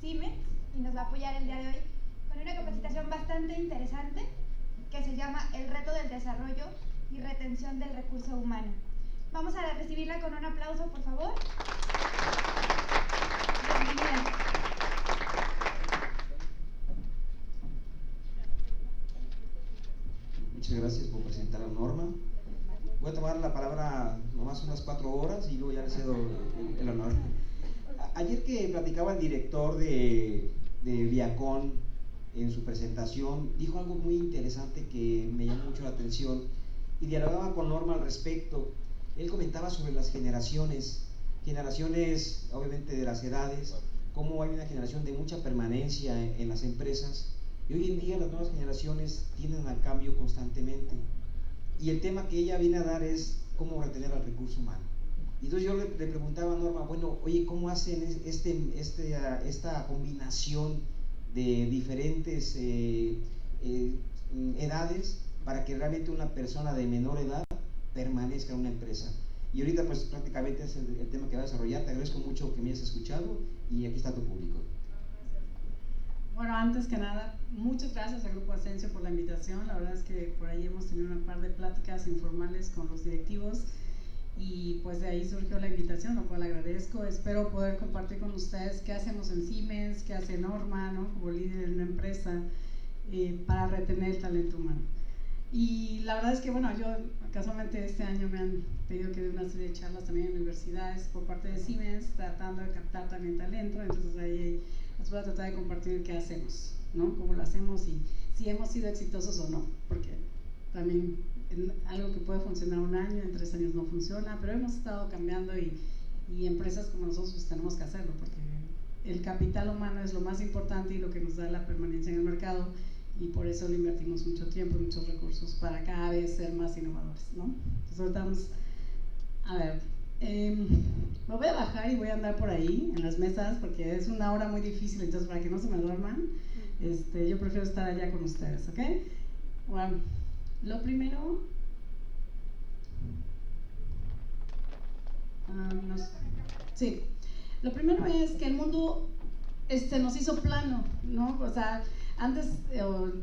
Siemens y nos va a apoyar el día de hoy con una capacitación bastante interesante que se llama El reto del desarrollo y retención del recurso humano. Vamos a recibirla con un aplauso, por favor. Bienvenida. Muchas gracias por presentar a Norma. Voy a tomar la palabra nomás unas 4 horas y luego ya le cedo el honor. Ayer que platicaba el director de Viacom en su presentación, dijo algo muy interesante que me llamó mucho la atención y dialogaba con Norma al respecto. Él comentaba sobre las generaciones obviamente de las edades, cómo hay una generación de mucha permanencia en las empresas y hoy en día las nuevas generaciones tienden al cambio constantemente. Y el tema que ella viene a dar es cómo retener al recurso humano. Y entonces yo le preguntaba a Norma, bueno, oye, ¿cómo hacen esta combinación de diferentes edades para que realmente una persona de menor edad permanezca en una empresa? Y ahorita pues prácticamente es el tema que va a desarrollar. Te agradezco mucho que me hayas escuchado y aquí está tu público. Bueno, antes que nada, muchas gracias al Grupo Ascencio por la invitación. La verdad es que por ahí hemos tenido un par de pláticas informales con los directivos y pues de ahí surgió la invitación, lo cual agradezco. Espero poder compartir con ustedes qué hacemos en Siemens, qué hace Norma, ¿no?, como líder en una empresa para retener el talento humano. Y la verdad es que, bueno, yo casualmente este año me han pedido que dé una serie de charlas también en universidades por parte de Siemens, tratando de captar también talento. Entonces ahí les voy a tratar de compartir qué hacemos, ¿no?, cómo lo hacemos y si hemos sido exitosos o no, porque también algo que puede funcionar un año, en 3 años no funciona, pero hemos estado cambiando y empresas como nosotros pues tenemos que hacerlo, porque el capital humano es lo más importante y lo que nos da la permanencia en el mercado, y por eso le invertimos mucho tiempo y muchos recursos para cada vez ser más innovadores, ¿no? Entonces ahorita vamos a ver, me voy a bajar y voy a andar por ahí en las mesas porque es una hora muy difícil, entonces para que no se me duerman, yo prefiero estar allá con ustedes, ¿ok? Bueno, lo primero, sí, lo primero es que el mundo nos hizo plano, ¿no? O sea, antes,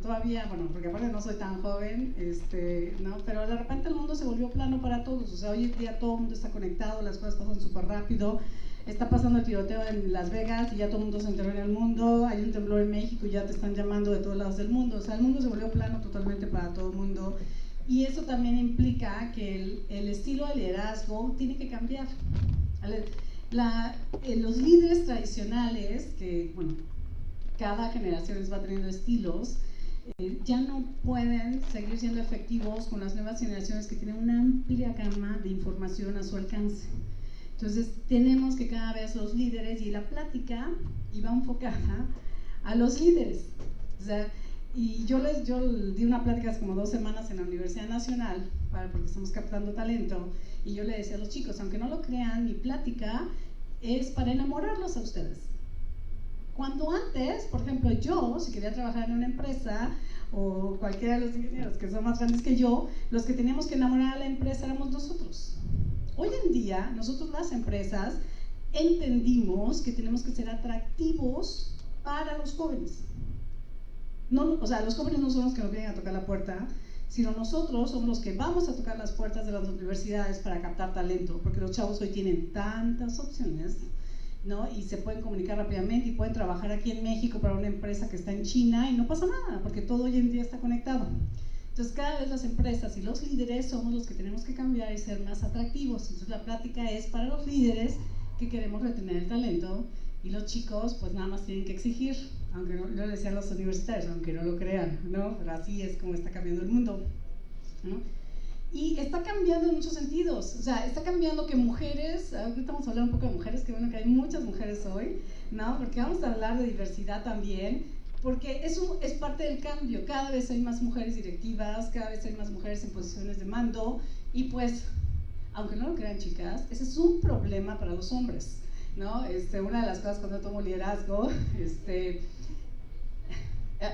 todavía, bueno, porque aparte no soy tan joven, ¿no? Pero de repente el mundo se volvió plano para todos. O sea, hoy en día todo el mundo está conectado, las cosas pasan súper rápido. Está pasando el tiroteo en Las Vegas y ya todo el mundo se enteró en el mundo. Hay un temblor en México y ya te están llamando de todos lados del mundo. O sea, el mundo se volvió plano totalmente para todo el mundo. Y eso también implica que el estilo de liderazgo tiene que cambiar. Los líderes tradicionales, que, bueno, cada generación les va teniendo estilos, ya no pueden seguir siendo efectivos con las nuevas generaciones que tienen una amplia gama de información a su alcance. Entonces tenemos que cada vez los líderes, y la plática iba enfocada a los líderes, o sea, y yo di una plática hace como 2 semanas en la Universidad Nacional, porque estamos captando talento, y yo le decía a los chicos, aunque no lo crean, mi plática es para enamorarlos a ustedes. Cuando antes, por ejemplo, yo, si quería trabajar en una empresa, o cualquiera de los ingenieros que son más grandes que yo, los que teníamos que enamorar a la empresa éramos nosotros. Hoy en día, nosotros las empresas entendimos que tenemos que ser atractivos para los jóvenes. No, o sea, los jóvenes no son los que nos vienen a tocar la puerta, sino nosotros somos los que vamos a tocar las puertas de las universidades para captar talento, porque los chavos hoy tienen tantas opciones, ¿no? Y se pueden comunicar rápidamente y pueden trabajar aquí en México para una empresa que está en China y no pasa nada, porque todo hoy en día está conectado. Entonces cada vez las empresas y los líderes somos los que tenemos que cambiar y ser más atractivos. Entonces la plática es para los líderes que queremos retener el talento, y los chicos pues nada más tienen que exigir, aunque no, yo le decía a los universitarios, aunque no lo crean, ¿no? Pero así es como está cambiando el mundo, ¿no? Y está cambiando en muchos sentidos. O sea, está cambiando que mujeres, ahorita vamos a hablar un poco de mujeres, que bueno que hay muchas mujeres hoy, ¿no? Porque vamos a hablar de diversidad también, porque eso es parte del cambio. Cada vez hay más mujeres directivas, cada vez hay más mujeres en posiciones de mando, y pues, aunque no lo crean, chicas, ese es un problema para los hombres, ¿no? Una de las cosas cuando tomo liderazgo,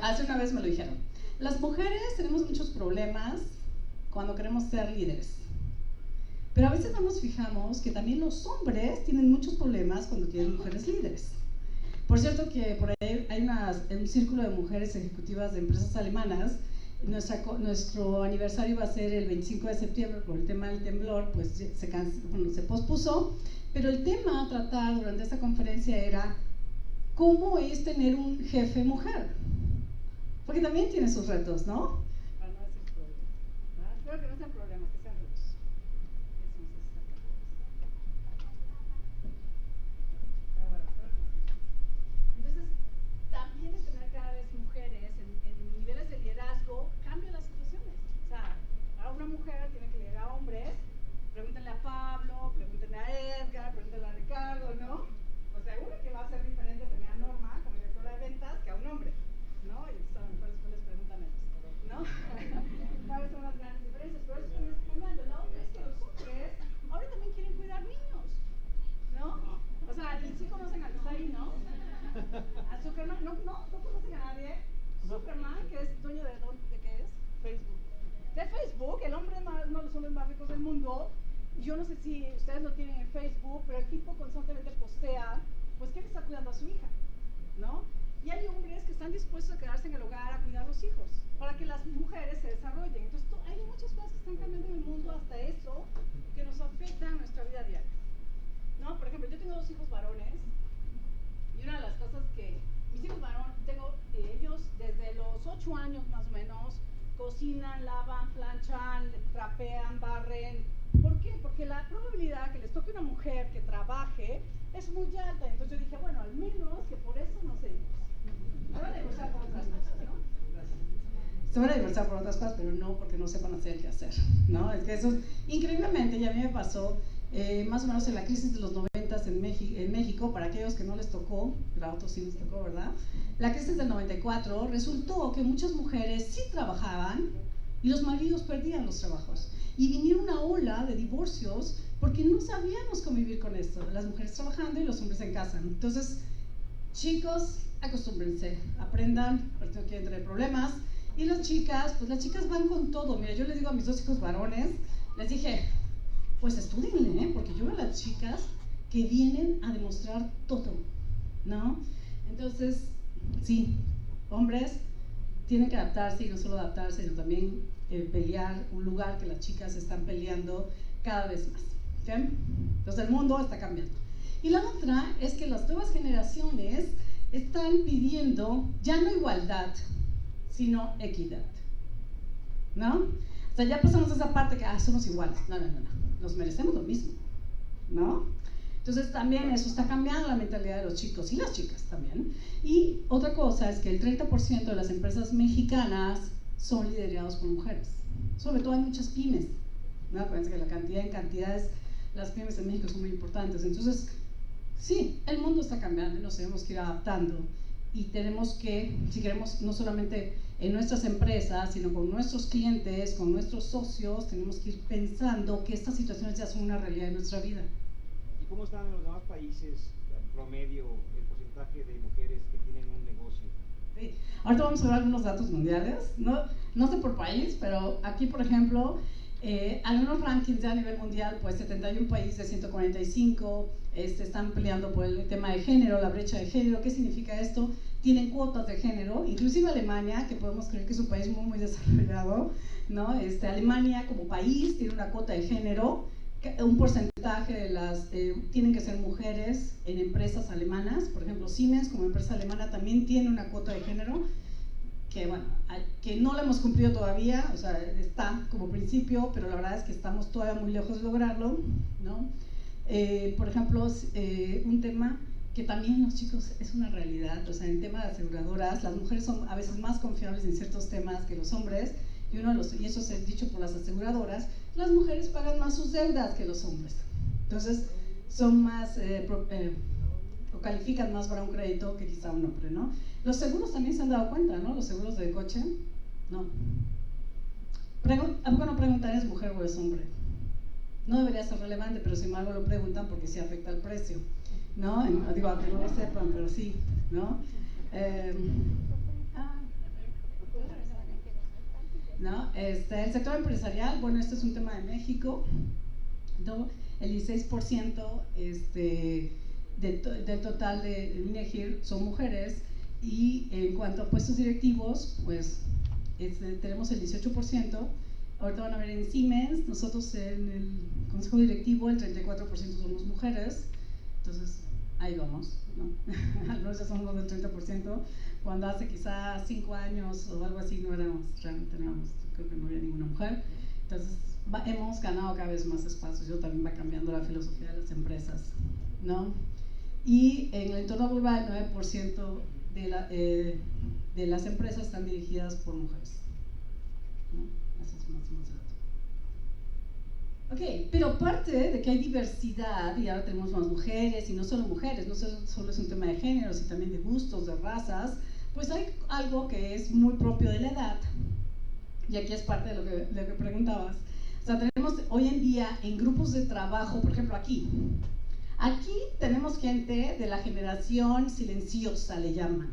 hace una vez me lo dijeron, las mujeres tenemos muchos problemas cuando queremos ser líderes, pero a veces no nos fijamos que también los hombres tienen muchos problemas cuando tienen mujeres líderes. Por cierto que por ahí hay un círculo de mujeres ejecutivas de empresas alemanas. Nuestro aniversario va a ser el 25 de septiembre por el tema del temblor, pues se pospuso, pero el tema a tratar durante esta conferencia era cómo es tener un jefe mujer, porque también tiene sus retos, ¿no? Para no decir problemas, ¿no? Espero que no sean problemas, que sean retos. Entonces, también es tener cada vez mujeres en niveles de liderazgo, cambia las situaciones. O sea, ahora una mujer tiene que liderar a hombres, pregúntenle a Pablo, pregúntenle a Edgar, pregúntenle a Ricardo, ¿no? O sea, uno que va a ser diferente tener a Norma como directora de ventas que a un hombre, ¿no? Y entonces a lo mejor después les pregunta menos, ¿no? ¿Cuáles son las grandes diferencias? Pero eso también está cambiando. La otra es que los hombres ahora también quieren cuidar niños, ¿no? O sea, sí conocen a Lusaí, ¿no? A Zuckerman, no conocen a nadie. Zuckerman, que es dueño de qué es? Facebook. De Facebook, el hombre más, uno de los hombres más ricos del mundo. Yo no sé si ustedes lo tienen en Facebook, pero el tipo constantemente postea, pues que él está cuidando a su hija, ¿no? Y hay hombres que están dispuestos a quedarse en el hogar a cuidar a los hijos, para que las mujeres se desarrollen. Entonces, hay muchas cosas que están cambiando en el mundo, hasta eso, que nos afectan a nuestra vida diaria, ¿no? Por ejemplo, yo tengo 2 hijos varones, y una de las cosas que mis hijos varones, ellos desde los 8 años más o menos, cocinan, lavan, planchan, trapean, barren. ¿Por qué? Porque la probabilidad que les toque una mujer que trabaje es muy alta. Entonces yo dije, bueno, al menos que por eso no se van a divorciar por otras cosas, ¿no? Se van a divorciar por otras cosas, pero no porque no sepan hacer el quehacer, ¿no? Es que eso, increíblemente, y a mí me pasó más o menos en la crisis de los 90 en México, para aquellos que no les tocó, pero a otros sí les tocó, ¿verdad? La crisis del 94 resultó que muchas mujeres sí trabajaban y los maridos perdían los trabajos. Y vinieron una ola de divorcios porque no sabíamos convivir con esto, las mujeres trabajando y los hombres en casa. Entonces, chicos, acostúmbrense, aprendan, porque no quieren tener problemas. Y las chicas, pues las chicas van con todo. Mira, yo les digo a mis 2 hijos varones, les dije, pues estudienle, porque yo veo a las chicas que vienen a demostrar todo, ¿no? Entonces, sí, hombres tienen que adaptarse, y no solo adaptarse, sino también pelear un lugar que las chicas están peleando cada vez más, ¿okay? Entonces el mundo está cambiando. Y la otra es que las nuevas generaciones están pidiendo ya no igualdad, sino equidad, ¿no? O sea, ya pasamos esa parte que somos iguales. No, nos merecemos lo mismo, ¿no? Entonces también eso está cambiando la mentalidad de los chicos y las chicas también. Y otra cosa es que el 30% de las empresas mexicanas son liderados por mujeres. Sobre todo hay muchas pymes, ¿no? Acuérdense que la cantidad en cantidades, las pymes en México son muy importantes. Entonces, sí, el mundo está cambiando y nos tenemos que ir adaptando. Y tenemos que, si queremos, no solamente en nuestras empresas, sino con nuestros clientes, con nuestros socios, tenemos que ir pensando que estas situaciones ya son una realidad de nuestra vida. ¿Y cómo están en los demás países, en promedio, el porcentaje de mujeres que tienen un negocio? Sí. Ahorita vamos a ver algunos datos mundiales, no sé por país, pero aquí, por ejemplo, algunos rankings ya a nivel mundial, pues 71 países de 145 están peleando por el tema de género, la brecha de género. ¿Qué significa esto? Tienen cuotas de género, inclusive Alemania, que podemos creer que es un país muy, muy desarrollado, ¿no? Alemania como país tiene una cuota de género, un porcentaje de las tienen que ser mujeres en empresas alemanas. Por ejemplo, Siemens como empresa alemana también tiene una cuota de género que, bueno, que no la hemos cumplido todavía, o sea, está como principio, pero la verdad es que estamos todavía muy lejos de lograrlo, ¿no? Por ejemplo, un tema que también los chicos es una realidad, o sea, en tema de aseguradoras, las mujeres son a veces más confiables en ciertos temas que los hombres, y eso es dicho por las aseguradoras, las mujeres pagan más sus deudas que los hombres. Entonces, son más, o califican más para un crédito que quizá un hombre, ¿no? Los seguros también se han dado cuenta, ¿no? Los seguros de coche, no. ¿A poco no preguntan es mujer o es hombre? No debería ser relevante, pero sin embargo lo preguntan porque sí afecta el precio, ¿no? Digo, aunque no lo sepan, pero sí, ¿no? ¿No? El sector empresarial, bueno, este es un tema de México, ¿no? El 16% del total de INEGIR son mujeres, y en cuanto a puestos directivos, pues tenemos el 18%. Ahorita van a ver en Siemens, nosotros en el consejo directivo el 34% somos mujeres, entonces ahí vamos, ¿no? Algunos ya somos del 30%, cuando hace quizás 5 años o algo así no éramos, realmente teníamos, creo que no había ninguna mujer. Entonces hemos ganado cada vez más espacios, yo también va cambiando la filosofía de las empresas, ¿no? Y en el entorno global el 9% de las empresas están dirigidas por mujeres, ¿no? Eso es más o menos el dato. Ok, pero aparte de que hay diversidad y ahora tenemos más mujeres, y no solo mujeres, no solo es un tema de género, sino también de gustos, de razas, pues hay algo que es muy propio de la edad, y aquí es parte de lo que preguntabas. O sea, tenemos hoy en día en grupos de trabajo, por ejemplo aquí tenemos gente de la generación silenciosa, le llaman.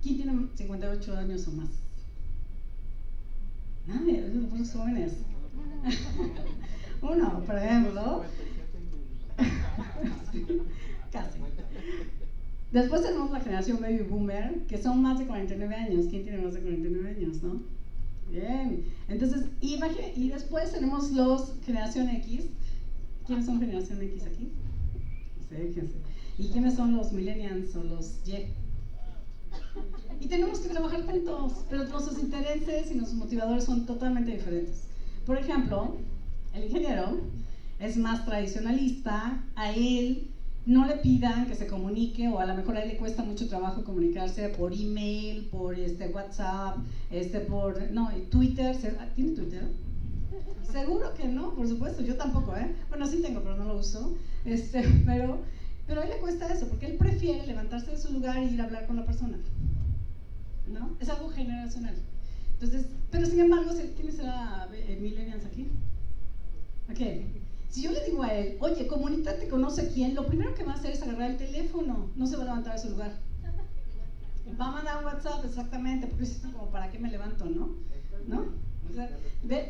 ¿Quién tiene 58 años o más? Nadie, los jóvenes. Uno, por ejemplo. Sí, casi. Después tenemos la generación baby boomer, que son más de 49 años. ¿Quién tiene más de 49 años, no? Bien. Entonces, y después tenemos los generación X. ¿Quiénes son generación X aquí? Fíjense. ¿Y quiénes son los millennials o los Y? Y tenemos que trabajar juntos, pero nuestros intereses y nuestros motivadores son totalmente diferentes. Por ejemplo, el ingeniero es más tradicionalista, a él no le pidan que se comunique, o a lo mejor a él le cuesta mucho trabajo comunicarse por email, por WhatsApp, Twitter. ¿Tiene Twitter? Seguro que no, por supuesto, yo tampoco, Bueno, sí tengo, pero no lo uso. Pero a él le cuesta eso, porque él prefiere levantarse de su lugar y ir a hablar con la persona, ¿no? Es algo generacional. Entonces, pero sin embargo, ¿quién será millennials aquí? Ok. Si yo le digo a él, oye, comunícate con no sé quién, lo primero que va a hacer es agarrar el teléfono, no se va a levantar de su lugar. Va a mandar un WhatsApp, exactamente, porque es como, ¿para qué me levanto, no? O sea,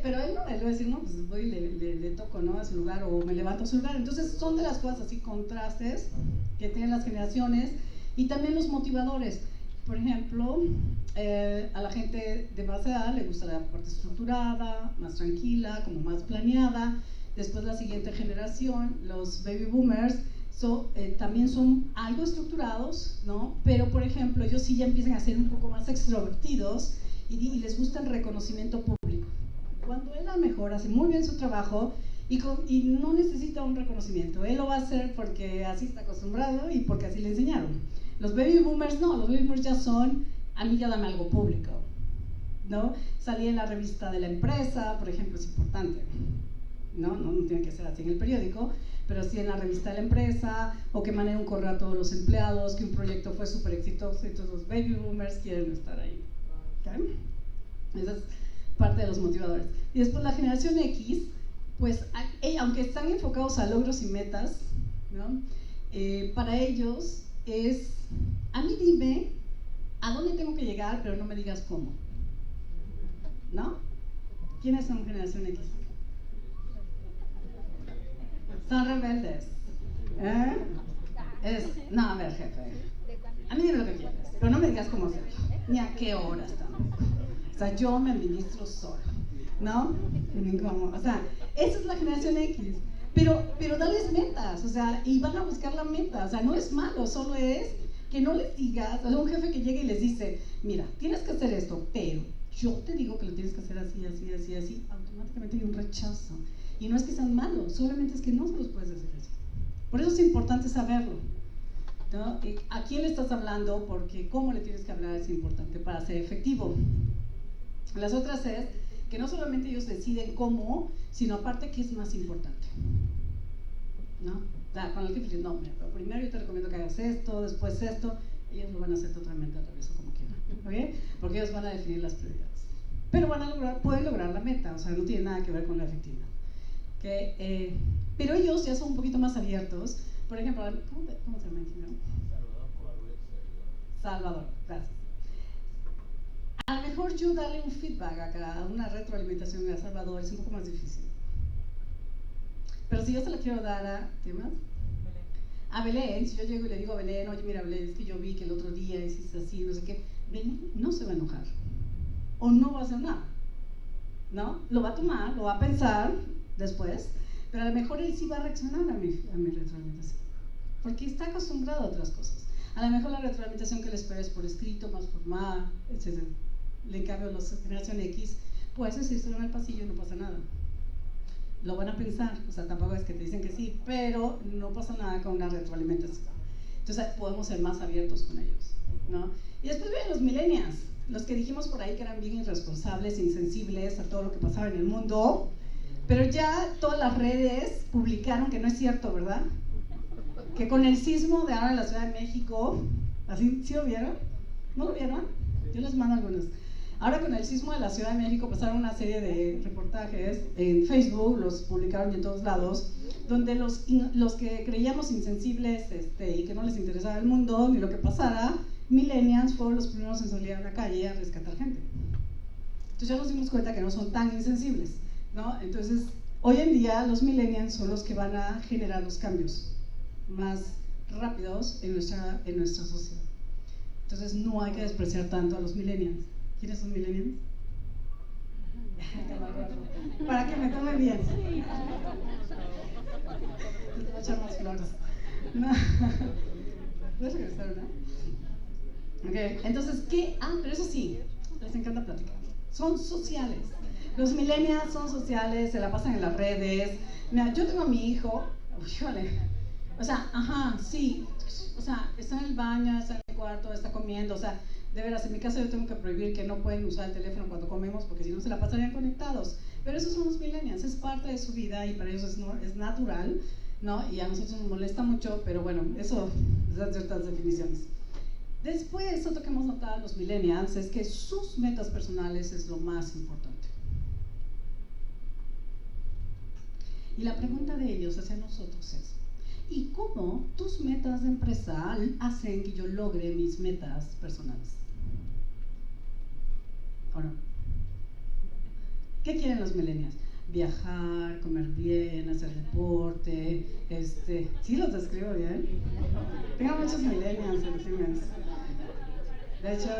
pero él no, él va a decir, no, pues voy y le toco, ¿no?, a su lugar, o me levanto a su lugar. Entonces son de las cosas así, contrastes que tienen las generaciones, y también los motivadores. Por ejemplo, a la gente de más edad le gusta la parte estructurada, más tranquila, como más planeada. Después la siguiente generación, los baby boomers, también son algo estructurados, ¿no? Pero por ejemplo, ellos sí ya empiezan a ser un poco más extrovertidos, y les gusta el reconocimiento público. Cuando él a lo mejor hace muy bien su trabajo y no necesita un reconocimiento, él lo va a hacer porque así está acostumbrado y porque así le enseñaron. Los baby boomers no, los baby boomers ya son, a mí ya dame algo público, ¿no? Salí en la revista de la empresa, por ejemplo, es importante, ¿no? No tiene que ser así en el periódico, pero sí en la revista de la empresa, o que manden un correo a todos los empleados, que un proyecto fue súper exitoso, y todos los baby boomers quieren estar ahí. ¿Okay? Esa es parte de los motivadores. Y después la generación X, pues aunque están enfocados a logros y metas, ¿no? Para ellos es, a mí dime a dónde tengo que llegar, pero no me digas cómo, ¿no? ¿Quiénes son generación X? Son rebeldes, no, a ver, jefe, a mí dime lo que quieres, pero no me digas cómo hacerlo, ni a qué horas tampoco. O sea, yo me administro solo, ¿no? O sea, esa es la generación X. Pero darles metas, o sea, y van a buscar la meta. O sea, no es malo, solo es que no les digas, o sea, un jefe que llega y les dice, mira, tienes que hacer esto, pero yo te digo que lo tienes que hacer así, así, así, así, automáticamente hay un rechazo. Y no es que sean malos, solamente es que no se los puedes decir así. Por eso es importante saberlo, ¿no? ¿A quién le estás hablando? Porque cómo le tienes que hablar es importante para ser efectivo. Las otras es que no solamente ellos deciden cómo, sino aparte qué es más importante, ¿no? O sea, con el jefe dicen, no, mira, pero primero yo te recomiendo que hagas esto, después esto, ellos lo van a hacer totalmente al revés o como quieran, ¿ok? Porque ellos van a definir las prioridades. Pero pueden lograr la meta, o sea, no tiene nada que ver con la efectividad. ¿Okay? Pero ellos ya son un poquito más abiertos. Por ejemplo, ¿cómo se llama el ingeniero? Salvador, gracias. A lo mejor yo darle un feedback acá, una retroalimentación a Salvador es un poco más difícil. Pero si yo se la quiero dar a, ¿qué más? A Belén, si yo llego y le digo a Belén, oye, mira, Belén, es que yo vi que el otro día hiciste así, no sé qué, Belén no se va a enojar. O no va a hacer nada, ¿no? Lo va a tomar, lo va a pensar después, pero a lo mejor él sí va a reaccionar a mi retroalimentación, porque está acostumbrado a otras cosas. A lo mejor la retroalimentación que le espera es por escrito, más formada, etc. En cambio, los generación X, puedes decírselo en el pasillo y no pasa nada. Lo van a pensar, o sea, tampoco es que te dicen que sí, pero no pasa nada con una retroalimentación. Entonces podemos ser más abiertos con ellos, ¿no? Y después vienen los millennials, los que dijimos por ahí que eran bien irresponsables, insensibles a todo lo que pasaba en el mundo, pero ya todas las redes publicaron que no es cierto, ¿verdad? Que con el sismo de ahora en la Ciudad de México, ¿así sí lo vieron? ¿No lo vieron? Yo les mando algunos. Ahora con el sismo de la Ciudad de México pasaron una serie de reportajes en Facebook, los publicaron en todos lados, donde los que creíamos insensibles y que no les interesaba el mundo ni lo que pasara, millennials fueron los primeros en salir a la calle a rescatar gente. Entonces ya nos dimos cuenta que no son tan insensibles, ¿no? Entonces hoy en día los millennials son los que van a generar los cambios más rápidos en nuestra sociedad. Entonces no hay que despreciar tanto a los millennials. ¿Quiénes son millennials? Para que me tomen bien. Te voy a echar más flores. No. ¿Puedes regresar, no? Ok, entonces, ¿qué? Pero eso sí, les encanta platicar. Son sociales. Los millennials son sociales, se la pasan en las redes. Mira, yo tengo a mi hijo, híjole, o sea, sí, o sea, está en el baño, está en el cuarto, está comiendo, o sea, de veras, en mi casa yo tengo que prohibir que no pueden usar el teléfono cuando comemos porque si no se la pasarían conectados. Pero esos son los millennials, es parte de su vida y para ellos es natural, ¿no? Y a nosotros nos molesta mucho, pero bueno, eso es ciertas definiciones. Después, otro que hemos notado en los millennials es que sus metas personales es lo más importante. Y la pregunta de ellos hacia nosotros es, ¿y cómo tus metas de empresa hacen que yo logre mis metas personales? ¿O no? ¿Qué quieren los millennials? Viajar, comer bien, hacer deporte, ¿sí los describo bien? Tengo muchos millennials en Siemens. De hecho,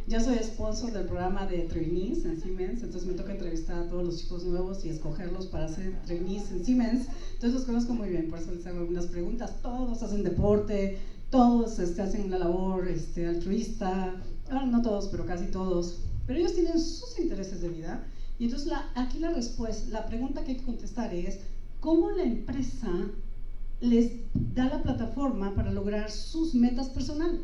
yo soy sponsor del programa de trainees en Siemens, entonces me toca entrevistar a todos los chicos nuevos y escogerlos para hacer trainees en Siemens, entonces los conozco muy bien, por eso les hago algunas preguntas. Todos hacen deporte, todos hacen una labor altruista, no todos, pero casi todos, pero ellos tienen sus intereses de vida, y entonces aquí la pregunta que hay que contestar es, ¿cómo la empresa les da la plataforma para lograr sus metas personales?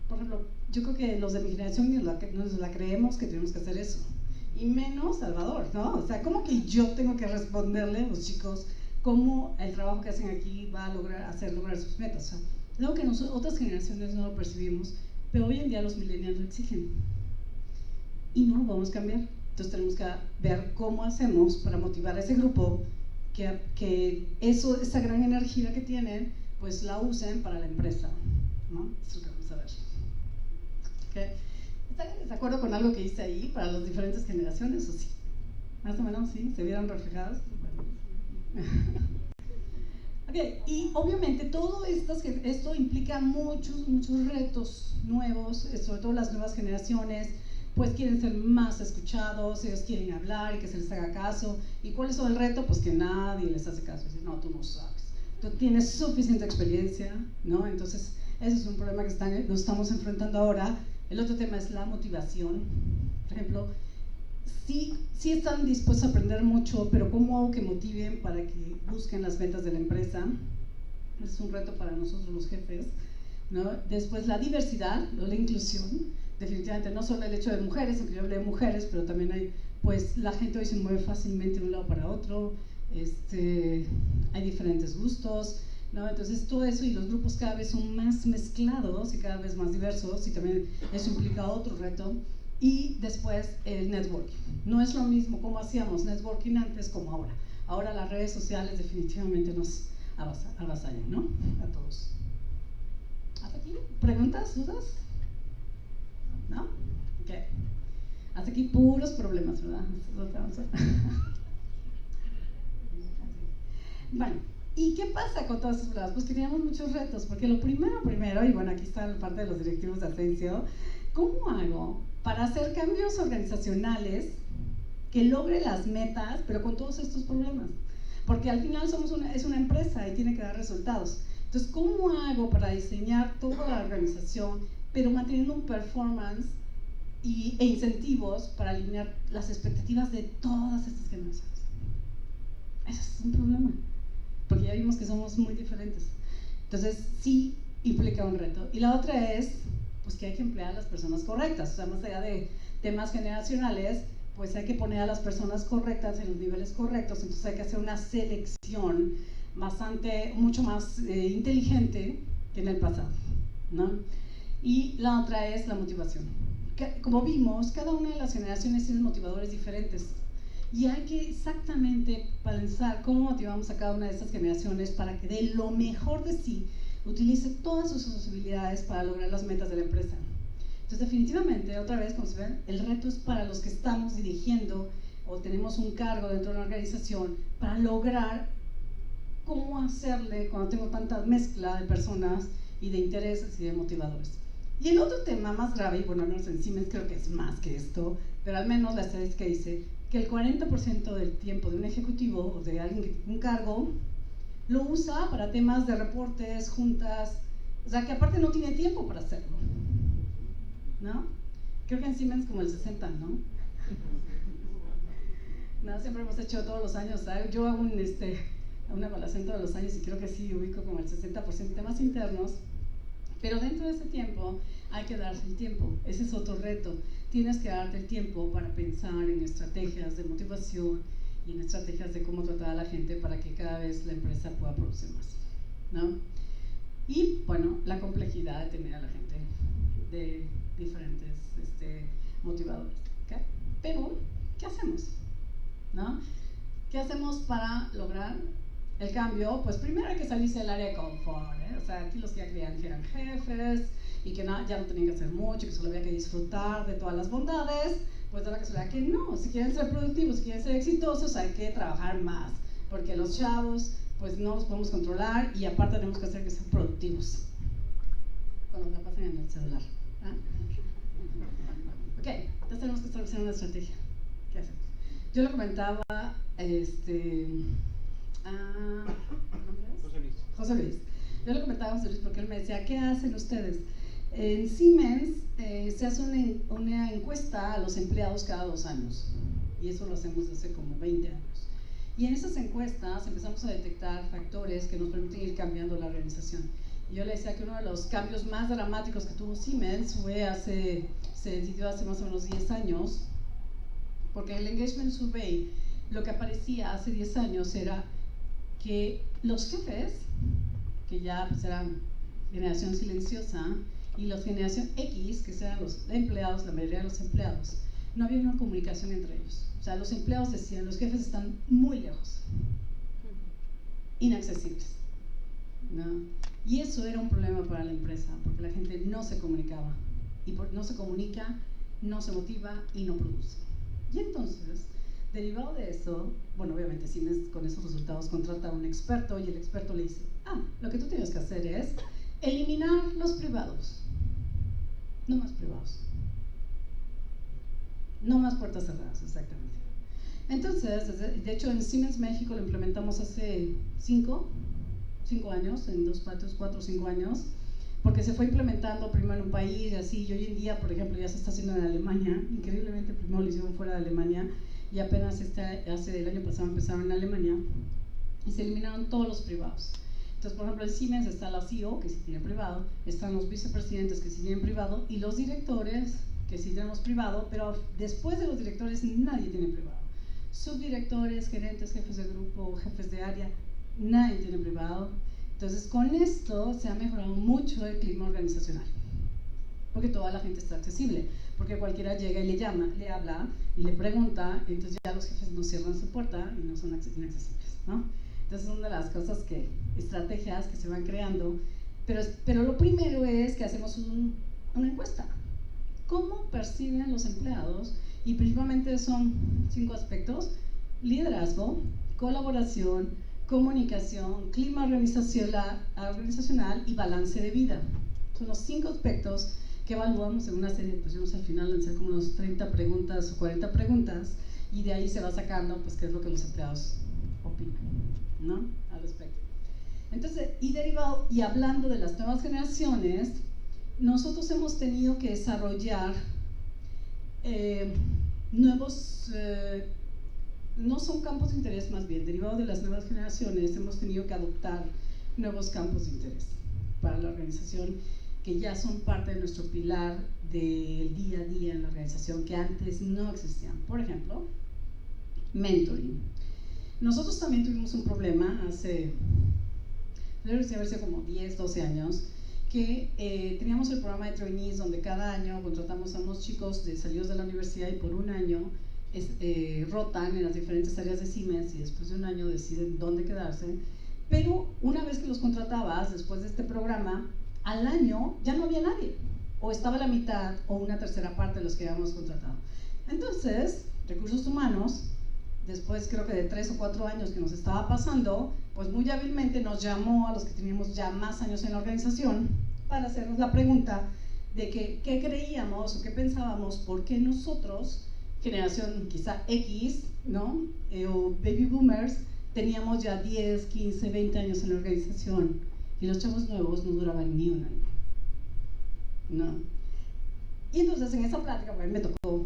Por ejemplo, yo creo que los de mi generación nos la creemos que tenemos que hacer eso. Y menos Salvador, ¿no? O sea, ¿cómo que yo tengo que responderle a los chicos cómo el trabajo que hacen aquí va a hacer lograr sus metas? O sea, es algo que otras generaciones no lo percibimos, pero hoy en día los millennials lo exigen. Y no lo vamos a cambiar. Entonces tenemos que ver cómo hacemos para motivar a ese grupo que esa gran energía que tienen, pues la usen para la empresa, ¿no? Eso es lo que vamos a ver. Okay. ¿Están de acuerdo con algo que hice ahí para las diferentes generaciones o sí? Más o menos, ¿sí? ¿Se vieron reflejadas? Bueno. Okay. Y obviamente todo esto implica muchos retos nuevos, sobre todo las nuevas generaciones, pues quieren ser más escuchados, ellos quieren hablar y que se les haga caso. ¿Y cuál es el reto? Pues que nadie les hace caso. Dicen, no, tú no sabes, tú tienes suficiente experiencia, ¿no? Entonces ese es un problema que nos estamos enfrentando ahora. El otro tema es la motivación. Por ejemplo, sí están dispuestos a aprender mucho, pero ¿cómo hago que motiven para que busquen las metas de la empresa? Es un reto para nosotros los jefes, ¿no? Después la diversidad, la inclusión. Definitivamente no solo el hecho de mujeres, aunque yo hablé de mujeres, pero también hay, pues la gente hoy se mueve fácilmente de un lado para otro, hay diferentes gustos, ¿no? Entonces todo eso y los grupos cada vez son más mezclados y cada vez más diversos y también eso implica otro reto. Y después el networking. No es lo mismo como hacíamos networking antes como ahora. Ahora las redes sociales definitivamente nos avasallan, ¿no? A todos. ¿Hasta aquí? ¿Preguntas? ¿Dudas? ¿No? Ok. Hasta aquí puros problemas, ¿verdad? Bueno, ¿y qué pasa con todos estos lados? Pues que teníamos muchos retos, porque lo primero, y bueno, aquí está la parte de los directivos de Asensio, ¿cómo hago para hacer cambios organizacionales que logre las metas, pero con todos estos problemas? Porque al final es una empresa y tiene que dar resultados. Entonces, ¿cómo hago para diseñar toda la organización, pero manteniendo un performance e incentivos para alinear las expectativas de todas estas generaciones? Ese es un problema, porque ya vimos que somos muy diferentes. Entonces, sí implica un reto. Y la otra es, pues que hay que emplear a las personas correctas. O sea, más allá de temas generacionales, pues hay que poner a las personas correctas en los niveles correctos. Entonces hay que hacer una selección mucho más inteligente que en el pasado, ¿no? Y la otra es la motivación. Como vimos, cada una de las generaciones tiene motivadores diferentes. Y hay que exactamente pensar cómo motivamos a cada una de estas generaciones para que dé lo mejor de sí, utilice todas sus posibilidades para lograr las metas de la empresa. Entonces, definitivamente, otra vez, como se ven, el reto es para los que estamos dirigiendo o tenemos un cargo dentro de una organización para lograr cómo hacerle cuando tengo tanta mezcla de personas y de intereses y de motivadores. Y el otro tema más grave, y bueno, no sé, en Siemens creo que es más que esto, pero al menos la estadística dice que el 40% del tiempo de un ejecutivo o de alguien que tiene un cargo lo usa para temas de reportes, juntas, o sea que aparte no tiene tiempo para hacerlo, ¿no? Creo que en Siemens como el 60, ¿no? No, siempre hemos hecho todos los años, ¿sabes? Yo hago una evaluación todos los años y creo que sí ubico como el 60% de temas internos, pero dentro de ese tiempo hay que darse el tiempo. Ese es otro reto. Tienes que darte el tiempo para pensar en estrategias de motivación y en estrategias de cómo tratar a la gente para que cada vez la empresa pueda producir más, ¿no? Y bueno, la complejidad de tener a la gente de diferentes motivadores, ¿okay? Pero, ¿qué hacemos? ¿No? ¿Qué hacemos para lograr el cambio? Pues primero hay que salirse del área de confort, ¿eh? O sea, aquí los que ya creían que eran jefes y que ya no tenían que hacer mucho, que solo había que disfrutar de todas las bondades, pues da la casualidad que no. Si quieren ser productivos, si quieren ser exitosos, hay que trabajar más, porque los chavos pues no los podemos controlar y aparte tenemos que hacer que sean productivos cuando la pasen en el celular, ¿eh? Ok, entonces tenemos que establecer una estrategia. ¿Qué hacemos? Yo lo comentaba José Luis. Yo le comentaba a José Luis porque él me decía, ¿qué hacen ustedes? En Siemens se hace una encuesta a los empleados cada 2 años y eso lo hacemos desde como 20 años. Y en esas encuestas empezamos a detectar factores que nos permiten ir cambiando la organización. Y yo le decía que uno de los cambios más dramáticos que tuvo Siemens se decidió hace más o menos 10 años, porque el Engagement Survey, lo que aparecía hace 10 años era que los jefes, que ya pues eran generación silenciosa, y la generación X, que eran los empleados, la mayoría de los empleados, no había una comunicación entre ellos. O sea, los empleados decían, los jefes están muy lejos, inaccesibles, ¿no? Y eso era un problema para la empresa, porque la gente no se comunicaba, y no se comunica, no se motiva y no produce. Y entonces, derivado de eso, bueno, obviamente Siemens con esos resultados contrata a un experto y el experto le dice, lo que tú tienes que hacer es eliminar los privados, no más privados, no más puertas cerradas, exactamente. Entonces, de hecho en Siemens México lo implementamos hace 5 años, en 4 o 5 años, porque se fue implementando primero en un país y así, y hoy en día, por ejemplo, ya se está haciendo en Alemania. Increíblemente primero lo hicieron fuera de Alemania y apenas el año pasado empezaron en Alemania y se eliminaron todos los privados. Entonces, por ejemplo, en Siemens está la CEO, que sí tiene privado, están los vicepresidentes, que sí tienen privado, y los directores, que sí tenemos privado, pero después de los directores nadie tiene privado. Subdirectores, gerentes, jefes de grupo, jefes de área, nadie tiene privado. Entonces, con esto se ha mejorado mucho el clima organizacional, porque toda la gente está accesible, porque cualquiera llega y le llama, le habla y le pregunta, entonces ya los jefes no cierran su puerta y no son inaccesibles, ¿no? Entonces, son de las cosas estrategias que se van creando, pero lo primero es que hacemos una encuesta. ¿Cómo perciben los empleados? Y principalmente son 5 aspectos: liderazgo, colaboración, comunicación, clima organizacional y balance de vida. Son los 5 aspectos que evaluamos en una serie, pues al final van a ser como unos 30 preguntas o 40 preguntas, y de ahí se va sacando pues qué es lo que los empleados opinan, ¿no?, al respecto. Entonces, derivado y hablando de las nuevas generaciones, nosotros hemos tenido que desarrollar nuevos, no son campos de interés, más bien, derivado de las nuevas generaciones, hemos tenido que adoptar nuevos campos de interés para la organización, que ya son parte de nuestro pilar del día a día en la organización, que antes no existían. Por ejemplo, mentoring. Nosotros también tuvimos un problema hace, debe ser como 10, 12 años, que teníamos el programa de trainees, donde cada año contratamos a unos chicos salidos de la universidad y por un año rotan en las diferentes áreas de Siemens, y después de un año deciden dónde quedarse. Pero una vez que los contratabas, después de este programa, al año ya no había nadie, o estaba la mitad o una tercera parte de los que habíamos contratado. Entonces, recursos humanos, después creo que de 3 o 4 años que nos estaba pasando, pues muy hábilmente nos llamó a los que teníamos ya más años en la organización para hacernos la pregunta de qué creíamos o qué pensábamos, por qué nosotros, generación quizá X, ¿no?, o baby boomers, teníamos ya 10, 15, 20 años en la organización, y los chavos nuevos no duraban ni un año, ¿no? Y entonces en esa plática, pues a mí me tocó,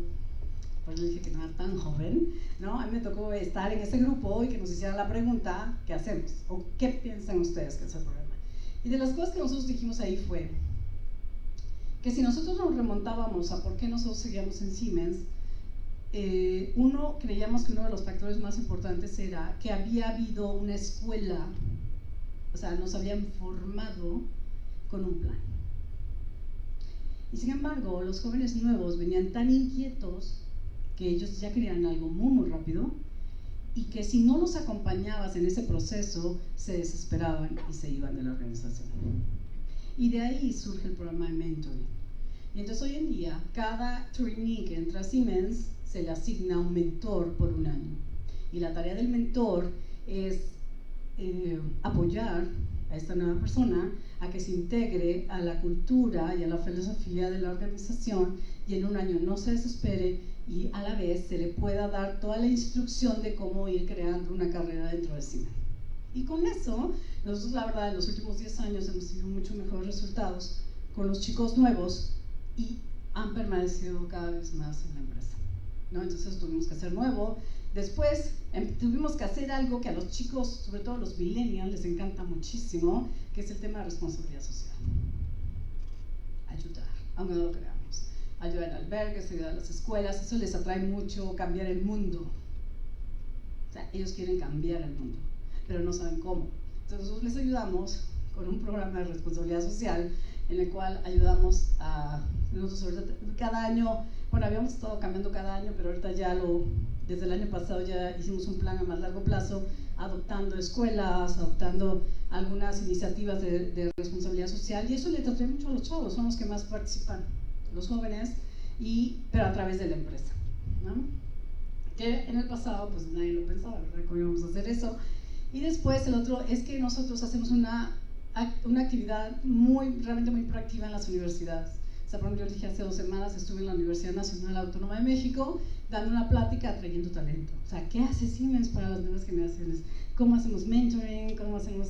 pues yo dije que no era tan joven, ¿no? A mí me tocó estar en ese grupo y que nos hicieran la pregunta, ¿qué hacemos? ¿O qué piensan ustedes que es el problema? Y de las cosas que nosotros dijimos ahí fue que si nosotros nos remontábamos a por qué nosotros seguíamos en Siemens, creíamos que uno de los factores más importantes era que había habido una escuela, o sea, nos habían formado con un plan. Y sin embargo, los jóvenes nuevos venían tan inquietos que ellos ya querían algo muy, muy rápido, y que si no los acompañabas en ese proceso, se desesperaban y se iban de la organización. Y de ahí surge el programa de mentoring. Y entonces hoy en día, cada trainee que entra a Siemens se le asigna un mentor por un año. Y la tarea del mentor es apoyar a esta nueva persona a que se integre a la cultura y a la filosofía de la organización, y en un año no se desespere, y a la vez se le pueda dar toda la instrucción de cómo ir creando una carrera dentro de Siemens. Y con eso, nosotros la verdad en los últimos 10 años hemos tenido mucho mejores resultados con los chicos nuevos, y han permanecido cada vez más en la empresa, ¿no? Entonces tuvimos que hacer nuevo. Después tuvimos que hacer algo que a los chicos, sobre todo a los millennials, les encanta muchísimo, que es el tema de responsabilidad social. Ayudar, aunque no lo creamos. Ayudar en albergues, ayudar a las escuelas, eso les atrae mucho, cambiar el mundo. O sea, ellos quieren cambiar el mundo, pero no saben cómo. Entonces nosotros les ayudamos con un programa de responsabilidad social en el cual ayudamos a, nosotros ahorita, cada año, bueno, habíamos estado cambiando cada año, pero ahorita ya desde el año pasado ya hicimos un plan a más largo plazo, adoptando escuelas, adoptando algunas iniciativas de responsabilidad social, y eso les atrae mucho a los chavos, son los que más participan, los jóvenes, pero a través de la empresa, ¿no? Que en el pasado pues nadie lo pensaba, ¿verdad?, cómo íbamos a hacer eso. Y después el otro es que nosotros hacemos una actividad realmente muy proactiva en las universidades. O sea, por ejemplo, yo dije hace 2 semanas estuve en la Universidad Nacional Autónoma de México dando una plática atrayendo talento. O sea, ¿qué hace Siemens para las nuevas generaciones? ¿Cómo hacemos mentoring? ¿Cómo hacemos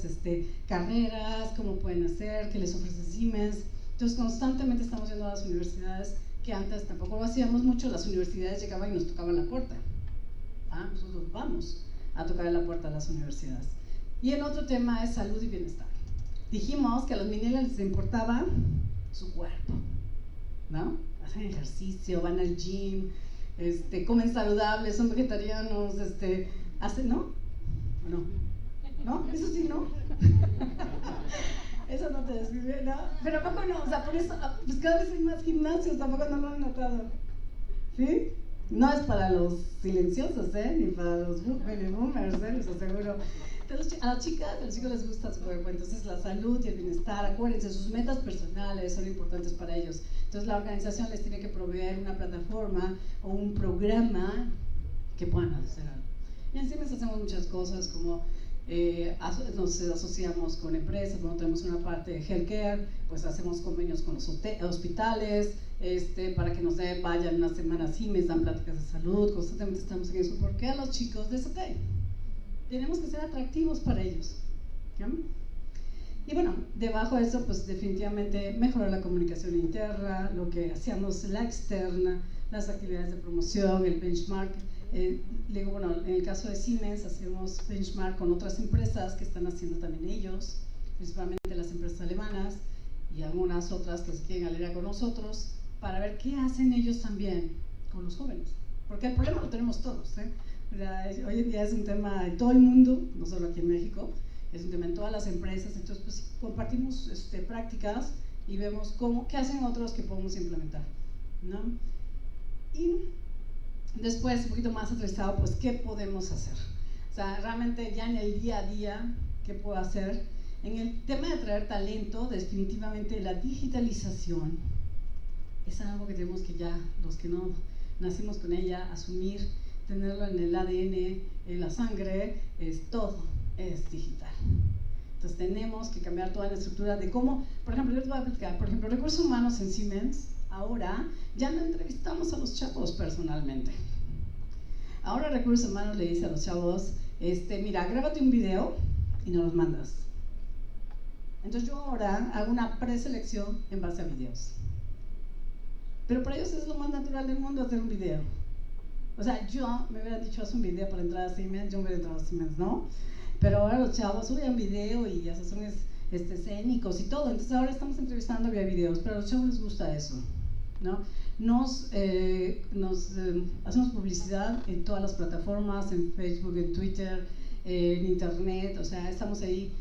carreras? ¿Cómo pueden hacer? ¿Qué les ofrece Siemens? Entonces, constantemente estamos yendo a las universidades, que antes tampoco lo hacíamos mucho. Las universidades llegaban y nos tocaban la puerta. Nosotros vamos a tocar la puerta a las universidades. Y el otro tema es salud y bienestar. Dijimos que a los millennials les importaba su cuerpo, ¿no? Hacen ejercicio, van al gym, comen saludables, son vegetarianos, hacen, ¿no? ¿O no? ¿No? Eso sí, ¿no? Eso no te describe, ¿no? Pero ¿a poco no? O sea, por eso, pues cada vez hay más gimnasios, tampoco no lo han notado. ¿Sí? No es para los silenciosos, ni para los baby boomers, les aseguro. A las chicas, a los chicos les gusta su cuerpo, entonces la salud y el bienestar, acuérdense, sus metas personales son importantes para ellos. Entonces la organización les tiene que proveer una plataforma o un programa que puedan hacer algo. Y en Siemens hacemos muchas cosas, como nos asociamos con empresas, bueno, tenemos una parte de healthcare, pues hacemos convenios con los hospitales, para que nos vayan una semana así, me dan pláticas de salud, constantemente estamos en eso, porque a los chicos les atrae. Tenemos que ser atractivos para ellos. ¿Ya? Y bueno, debajo de eso, pues definitivamente mejorar la comunicación interna, lo que hacíamos la externa, las actividades de promoción, el benchmark. Luego, bueno, en el caso de Siemens hacemos benchmark con otras empresas que están haciendo también ellos, principalmente las empresas alemanas y algunas otras que se quieren aliar con nosotros, para ver qué hacen ellos también con los jóvenes. Porque el problema lo tenemos todos, ¿eh? Hoy en día es un tema en todo el mundo, no solo aquí en México, es un tema en todas las empresas, entonces pues compartimos prácticas y vemos qué hacen otros que podemos implementar, ¿no? Y después, un poquito más aterrizado, pues qué podemos hacer. O sea, realmente ya en el día a día, ¿qué puedo hacer? En el tema de atraer talento, definitivamente la digitalización es algo que tenemos que ya, los que no nacimos con ella, asumir, tenerlo en el ADN, en la sangre, todo es digital. Entonces tenemos que cambiar toda la estructura de cómo, por ejemplo, yo les voy a platicar, por ejemplo, recursos humanos en Siemens, ahora ya no entrevistamos a los chavos personalmente. Ahora recursos humanos le dice a los chavos, mira, grábate un video y nos los mandas. Entonces yo ahora hago una preselección en base a videos. Pero para ellos es lo más natural del mundo hacer un video. O sea, yo me hubieran dicho, haz un video para entrar a Siemens, yo me hubiera entrado a Siemens, ¿no? Pero ahora los chavos suben video y ya son escénicos y todo. Entonces ahora estamos entrevistando vía videos, pero a los chavos les gusta eso, ¿no? Hacemos publicidad en todas las plataformas, en Facebook, en Twitter, en Internet, o sea, estamos ahí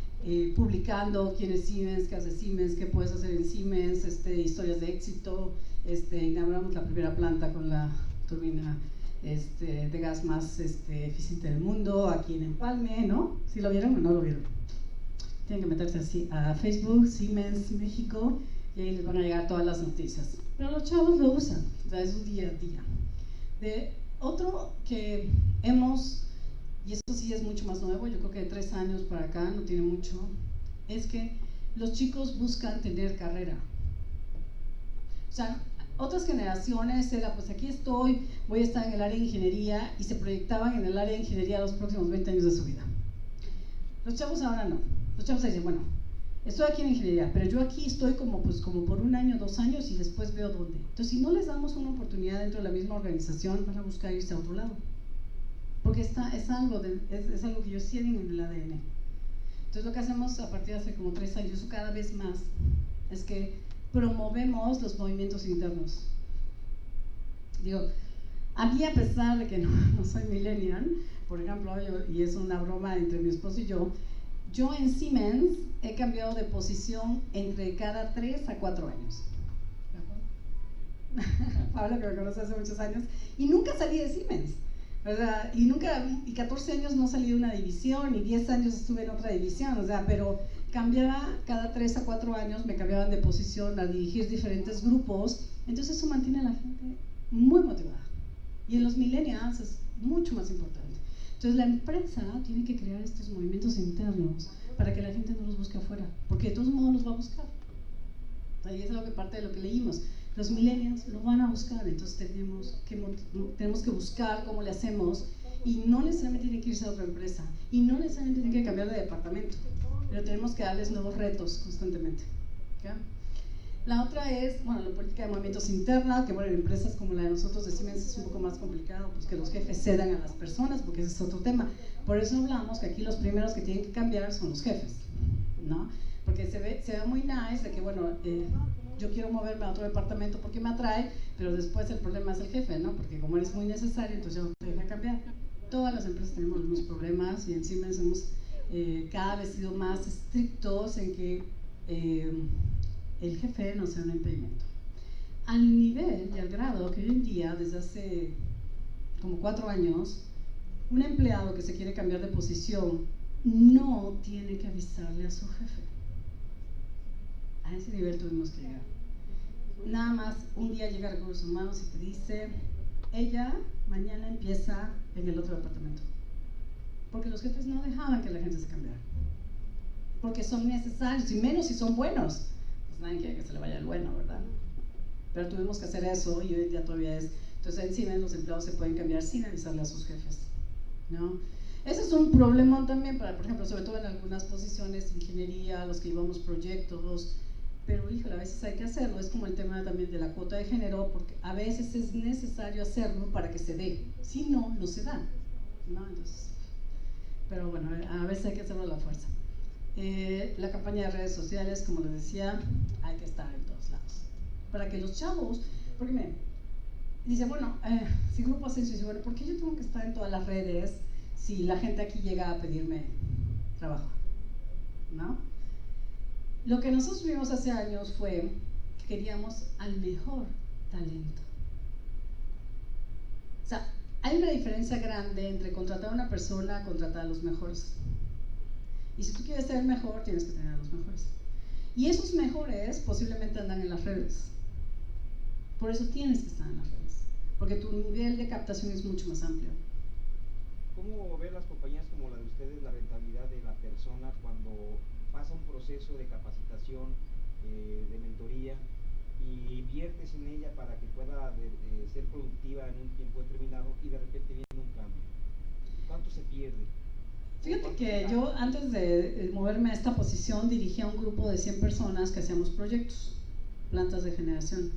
publicando quién es Siemens, qué hace Siemens, qué puedes hacer en Siemens, historias de éxito. Inauguramos la primera planta con la turbina de gas más eficiente del mundo, aquí en Empalme, ¿no? ¿Sí lo vieron o no lo vieron? Tienen que meterse así a Facebook, Siemens México, y ahí les van a llegar todas las noticias. Pero los chavos lo usan, o sea, es un día a día. Otro que hemos, y esto sí es mucho más nuevo, yo creo que de 3 años para acá, no tiene mucho, es que los chicos buscan tener carrera. O sea, otras generaciones era, pues aquí estoy, voy a estar en el área de ingeniería, y se proyectaban en el área de ingeniería los próximos 20 años de su vida. Los chavos ahora no. Los chavos dicen, bueno, estoy aquí en ingeniería, pero yo aquí estoy como por 1 año, 2 años, y después veo dónde. Entonces, si no les damos una oportunidad dentro de la misma organización, van a buscar irse a otro lado. Porque es algo que ellos tienen en el ADN. Entonces, lo que hacemos a partir de hace como 3 años, cada vez más, es que promovemos los movimientos internos. Digo, a mí, a pesar de que no soy millennial, por ejemplo, y es una broma entre mi esposo y yo en Siemens he cambiado de posición entre cada 3 a 4 años. Pablo, que me conoce hace muchos años, y nunca salí de Siemens, ¿verdad? Y 14 años no salí de una división, y 10 años estuve en otra división, o sea, pero cambiaba cada 3 a 4 años, me cambiaban de posición a dirigir diferentes grupos. Entonces eso mantiene a la gente muy motivada, y en los millennials es mucho más importante. Entonces la empresa tiene que crear estos movimientos internos para que la gente no los busque afuera, porque de todos modos los va a buscar. Ahí es algo que parte de lo que leímos. Los millennials lo van a buscar, entonces tenemos que buscar cómo le hacemos, y no necesariamente tienen que irse a otra empresa, y no necesariamente tienen que cambiar de departamento, pero tenemos que darles nuevos retos constantemente. ¿Okay? La otra es, bueno, la política de movimientos internos, que bueno, en empresas como la de nosotros de Siemens es un poco más complicado, pues que los jefes cedan a las personas, porque ese es otro tema. Por eso hablamos que aquí los primeros que tienen que cambiar son los jefes, ¿no? Porque se ve muy nice de que, bueno, yo quiero moverme a otro departamento porque me atrae, pero después el problema es el jefe, ¿no? Porque como eres muy necesario, entonces ya no te deja cambiar. Todas las empresas tenemos los mismos problemas, y en Siemens hemos cada vez sido más estrictos en que el jefe no sea un impedimento. Al nivel y al grado que hoy en día, desde hace como 4 años, un empleado que se quiere cambiar de posición no tiene que avisarle a su jefe. A ese nivel tuvimos que llegar. Nada más un día llega a Recursos Humanos y te dice, ella mañana empieza en el otro departamento. porque los jefes no dejaban que la gente se cambiara, porque son necesarios, y menos si son buenos, pues nadie quiere que se le vaya el bueno, ¿verdad? Pero tuvimos que hacer eso y hoy en día todavía es. Entonces en CIMEN los empleados se pueden cambiar sin avisarle a sus jefes, ¿no? Ese es un problema también para, por ejemplo, sobre todo en algunas posiciones de ingeniería, los que llevamos proyectos, pero híjole, a veces hay que hacerlo. Es como el tema también de la cuota de género, porque a veces es necesario hacerlo para que se dé, si no, no se da, ¿no? Entonces, pero bueno, a veces hay que hacerlo a la fuerza. La campaña de redes sociales, como les decía, hay que estar en todos lados, para que los chavos, porque miren, dice, bueno, si Grupo Ascenso dice, bueno, ¿por qué yo tengo que estar en todas las redes si la gente aquí llega a pedirme trabajo? ¿No? Lo que nosotros vimos hace años fue que queríamos al mejor talento. O sea, hay una diferencia grande entre contratar a una persona a contratar a los mejores. Y si tú quieres ser el mejor, tienes que tener a los mejores. Y esos mejores posiblemente andan en las redes. Por eso tienes que estar en las redes, porque tu nivel de captación es mucho más amplio. ¿Cómo ven las compañías como la de ustedes la rentabilidad de la persona cuando pasa un proceso de capacitación, de mentoría, y inviertes en ella para que pueda ser productiva en un tiempo determinado y de repente viene un cambio? ¿Cuánto se pierde? Fíjate que yo antes de moverme a esta posición dirigía un grupo de 100 personas que hacíamos proyectos, plantas de generación.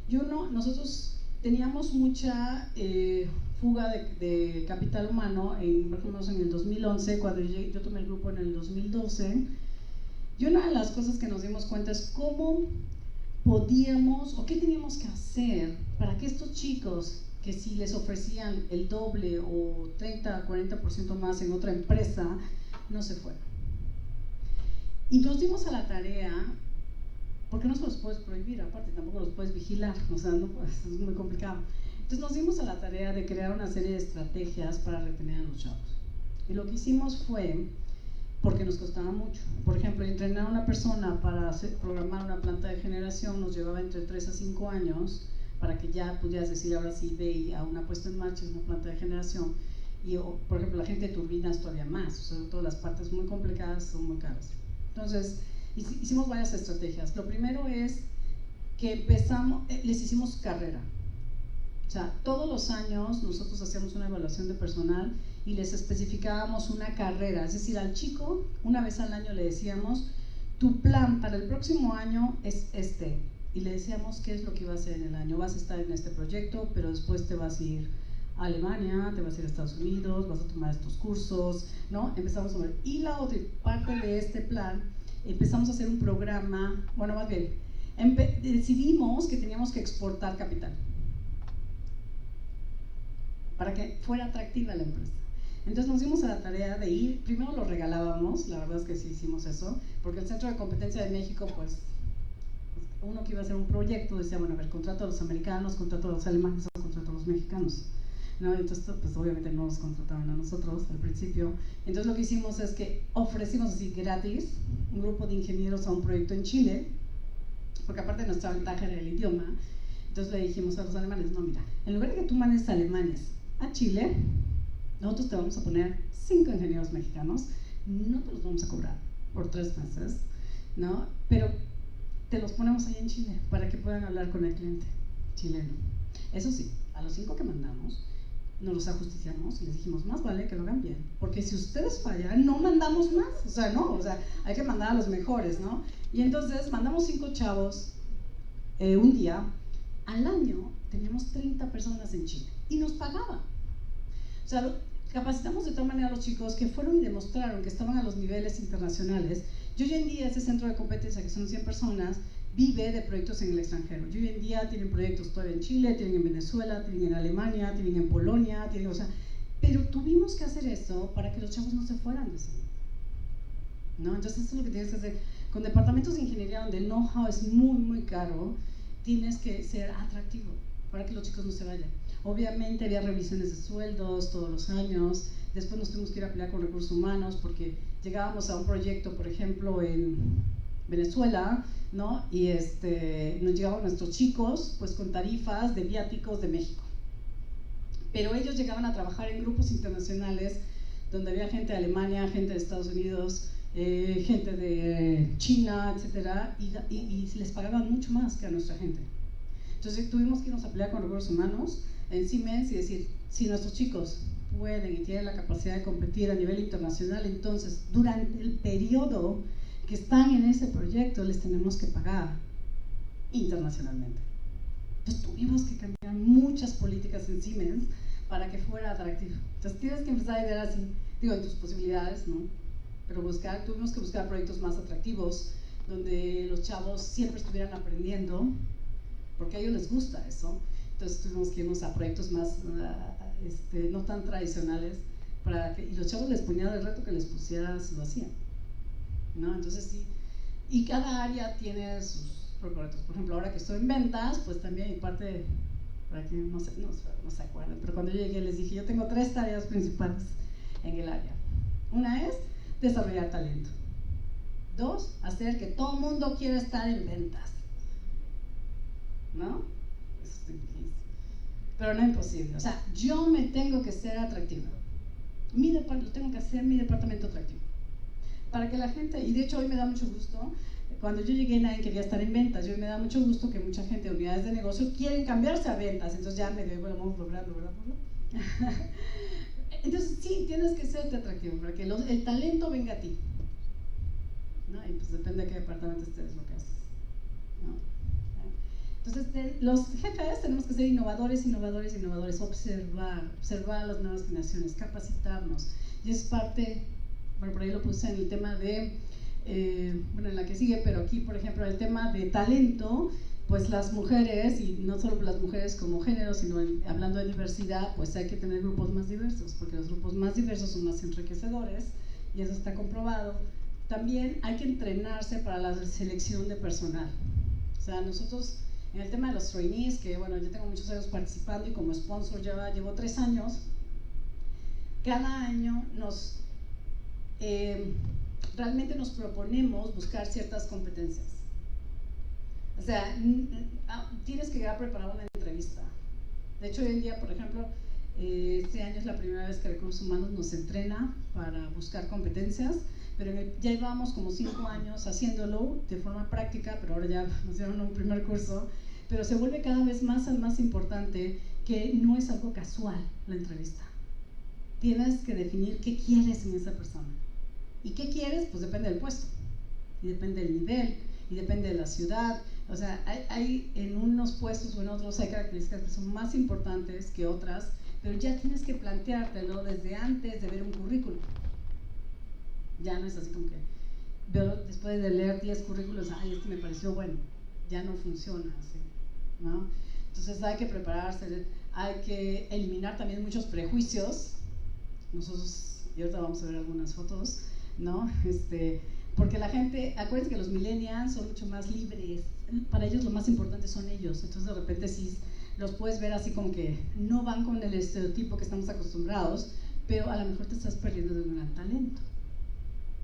Y nosotros teníamos mucha fuga de capital humano, por ejemplo en el 2011, cuando yo tomé el grupo en el 2012, y una de las cosas que nos dimos cuenta es cómo podíamos, o qué teníamos que hacer para que estos chicos, que si les ofrecían el doble o 30, 40% más en otra empresa, no se fueran. Y nos dimos a la tarea, porque no se los puedes prohibir, aparte tampoco los puedes vigilar, o sea, no, es muy complicado. Entonces nos dimos a la tarea de crear una serie de estrategias para retener a los chavos. Y lo que hicimos fue, porque nos costaba mucho, por ejemplo, entrenar a una persona para programar una planta de generación nos llevaba entre 3 a 5 años, para que ya pudieras decir, ahora sí, ve a una puesta en marcha, es una planta de generación. Y, por ejemplo, la gente de turbinas todavía más, sobre todo las partes muy complicadas son muy caras. Entonces, hicimos varias estrategias. Lo primero es que empezamos, les hicimos carrera. O sea, todos los años nosotros hacíamos una evaluación de personal y les especificábamos una carrera. Es decir, al chico, una vez al año le decíamos, tu plan para el próximo año es este. Y le decíamos qué es lo que iba a hacer en el año. Vas a estar en este proyecto, pero después te vas a ir a Alemania, te vas a ir a Estados Unidos, vas a tomar estos cursos, ¿no? Empezamos a ver. Y la otra parte de este plan, empezamos a hacer un programa, bueno, más bien, decidimos que teníamos que exportar capital para que fuera atractiva la empresa. Entonces nos dimos a la tarea de ir, primero lo regalábamos, la verdad es que sí hicimos eso, porque el Centro de Competencia de México, pues, uno que iba a hacer un proyecto decía, bueno, a ver, contrato a los americanos, contrato a los alemanes o contrato a los mexicanos, ¿no? Entonces, pues obviamente no nos contrataban a nosotros al principio. Entonces lo que hicimos es que ofrecimos así gratis un grupo de ingenieros a un proyecto en Chile, porque aparte nuestra ventaja era el idioma. Entonces le dijimos a los alemanes, no, mira, en lugar de que tú mandes alemanes a Chile, nosotros te vamos a poner 5 ingenieros mexicanos, no te los vamos a cobrar por 3 meses, ¿no? Pero te los ponemos ahí en Chile para que puedan hablar con el cliente chileno. Eso sí, a los 5 que mandamos, nos los ajusticiamos y les dijimos, más vale que lo hagan bien, porque si ustedes fallan, no mandamos más, o sea, no, o sea, hay que mandar a los mejores, ¿no? Y entonces mandamos 5 chavos un día, al año teníamos 30 personas en Chile y nos pagaban. O sea, capacitamos de tal manera a los chicos que fueron y demostraron que estaban a los niveles internacionales. Y hoy en día ese centro de competencia, que son 100 personas, vive de proyectos en el extranjero. Y hoy en día tienen proyectos todavía en Chile, tienen en Venezuela, tienen en Alemania, tienen en Polonia, tienen, o sea, pero tuvimos que hacer esto para que los chavos no se fueran de eso, ¿no? Entonces eso es lo que tienes que hacer. Con departamentos de ingeniería donde el know-how es muy, muy caro, tienes que ser atractivo para que los chicos no se vayan. Obviamente había revisiones de sueldos todos los años, después nos tuvimos que ir a pelear con recursos humanos porque llegábamos a un proyecto, por ejemplo, en Venezuela, ¿no? Y nos llegaban nuestros chicos pues con tarifas de viáticos de México. Pero ellos llegaban a trabajar en grupos internacionales donde había gente de Alemania, gente de Estados Unidos, gente de China, etcétera, y les pagaban mucho más que a nuestra gente. Entonces tuvimos que irnos a pelear con recursos humanos en Siemens y decir, si nuestros chicos pueden y tienen la capacidad de competir a nivel internacional, entonces durante el periodo que están en ese proyecto les tenemos que pagar internacionalmente. Entonces tuvimos que cambiar muchas políticas en Siemens para que fuera atractivo. Entonces tienes que empezar a idear así, digo, en tus posibilidades, ¿no? Pero tuvimos que buscar proyectos más atractivos, donde los chavos siempre estuvieran aprendiendo, porque a ellos les gusta eso. Entonces tuvimos que irnos a proyectos más, no tan tradicionales, y los chavos les ponían el reto que les pusieras, lo hacían, ¿no? Entonces sí, y cada área tiene sus proyectos. Por ejemplo, ahora que estoy en ventas, pues también, y parte, para que no se acuerden, pero cuando yo llegué les dije, yo tengo 3 tareas principales en el área. Una es desarrollar talento. 2, hacer que todo el mundo quiera estar en ventas, ¿no? Eso es difícil, pero no imposible. O sea, yo me tengo que ser atractiva. Tengo que hacer mi departamento atractivo para que la gente, y de hecho hoy me da mucho gusto, cuando yo llegué nadie quería estar en ventas, y hoy me da mucho gusto que mucha gente de unidades de negocio quieren cambiarse a ventas, entonces ya medio lo vamos logrando, ¿verdad? Entonces sí, tienes que serte atractivo para que el talento venga a ti, ¿no? Y pues depende de qué departamento estés, lo que haces, ¿no? Entonces los jefes tenemos que ser innovadores, observar las nuevas generaciones, capacitarnos, y es parte, bueno, por ahí lo puse en el tema de, bueno, en la que sigue, pero aquí, por ejemplo, el tema de talento, pues las mujeres, y no solo las mujeres como género, sino hablando de diversidad, pues hay que tener grupos más diversos, porque los grupos más diversos son más enriquecedores, y eso está comprobado. También hay que entrenarse para la selección de personal. O sea, nosotros, en el tema de los trainees, que bueno, yo tengo muchos años participando y como sponsor llevo 3 años, cada año realmente nos proponemos buscar ciertas competencias. O sea, tienes que ir a preparar una entrevista. De hecho, hoy en día, por ejemplo, este año es la primera vez que Recursos Humanos nos entrena para buscar competencias, pero ya llevamos como 5 años haciéndolo de forma práctica, pero ahora ya nos dieron un primer curso, pero se vuelve cada vez más importante que no es algo casual la entrevista. Tienes que definir qué quieres en esa persona. ¿Y qué quieres? Pues depende del puesto, y depende del nivel, y depende de la ciudad. O sea, hay en unos puestos o en otros hay características que son más importantes que otras, pero ya tienes que planteártelo desde antes de ver un currículum. Ya no es así como que veo, después de leer 10 currículos, ay, este me pareció bueno. Ya no funciona así, ¿no? Entonces hay que prepararse, hay que eliminar también muchos prejuicios. Nosotros, y ahorita vamos a ver algunas fotos, ¿no? Porque la gente, acuérdense que los millennials son mucho más libres, para ellos lo más importante son ellos, entonces de repente sí los puedes ver así como que no van con el estereotipo que estamos acostumbrados, pero a lo mejor te estás perdiendo de un gran talento,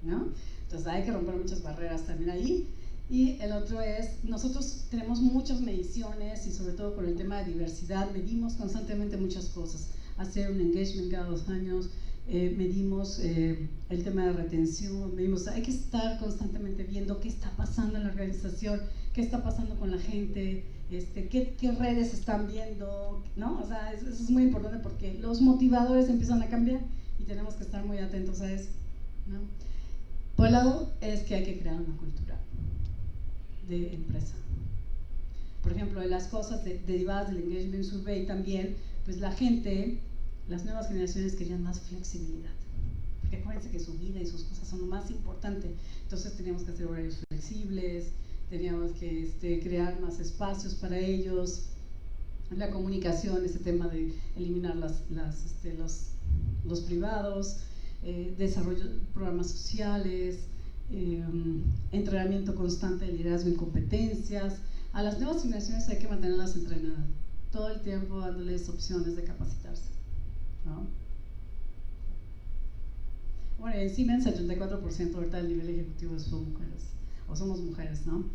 ¿no? Entonces hay que romper muchas barreras también ahí. Y el otro es, nosotros tenemos muchas mediciones y sobre todo con el tema de diversidad, medimos constantemente muchas cosas, hacer un engagement cada 2 años, medimos el tema de retención, medimos, hay que estar constantemente viendo qué está pasando en la organización, qué está pasando con la gente, qué redes están viendo, ¿no? O sea, eso es muy importante porque los motivadores empiezan a cambiar y tenemos que estar muy atentos a eso, ¿no? Por el lado es que hay que crear una cultura de empresa. Por ejemplo, de las cosas derivadas del Engagement Survey también, pues la gente, las nuevas generaciones querían más flexibilidad, porque acuérdense que su vida y sus cosas son lo más importante, entonces teníamos que hacer horarios flexibles, teníamos que crear más espacios para ellos, la comunicación, ese tema de eliminar los privados, desarrollo de programas sociales, entrenamiento constante de liderazgo y competencias. A las nuevas generaciones hay que mantenerlas entrenadas, todo el tiempo dándoles opciones de capacitarse, ¿no? Bueno, en Siemens el 34% ahorita del nivel ejecutivo son mujeres, o somos mujeres, ¿no?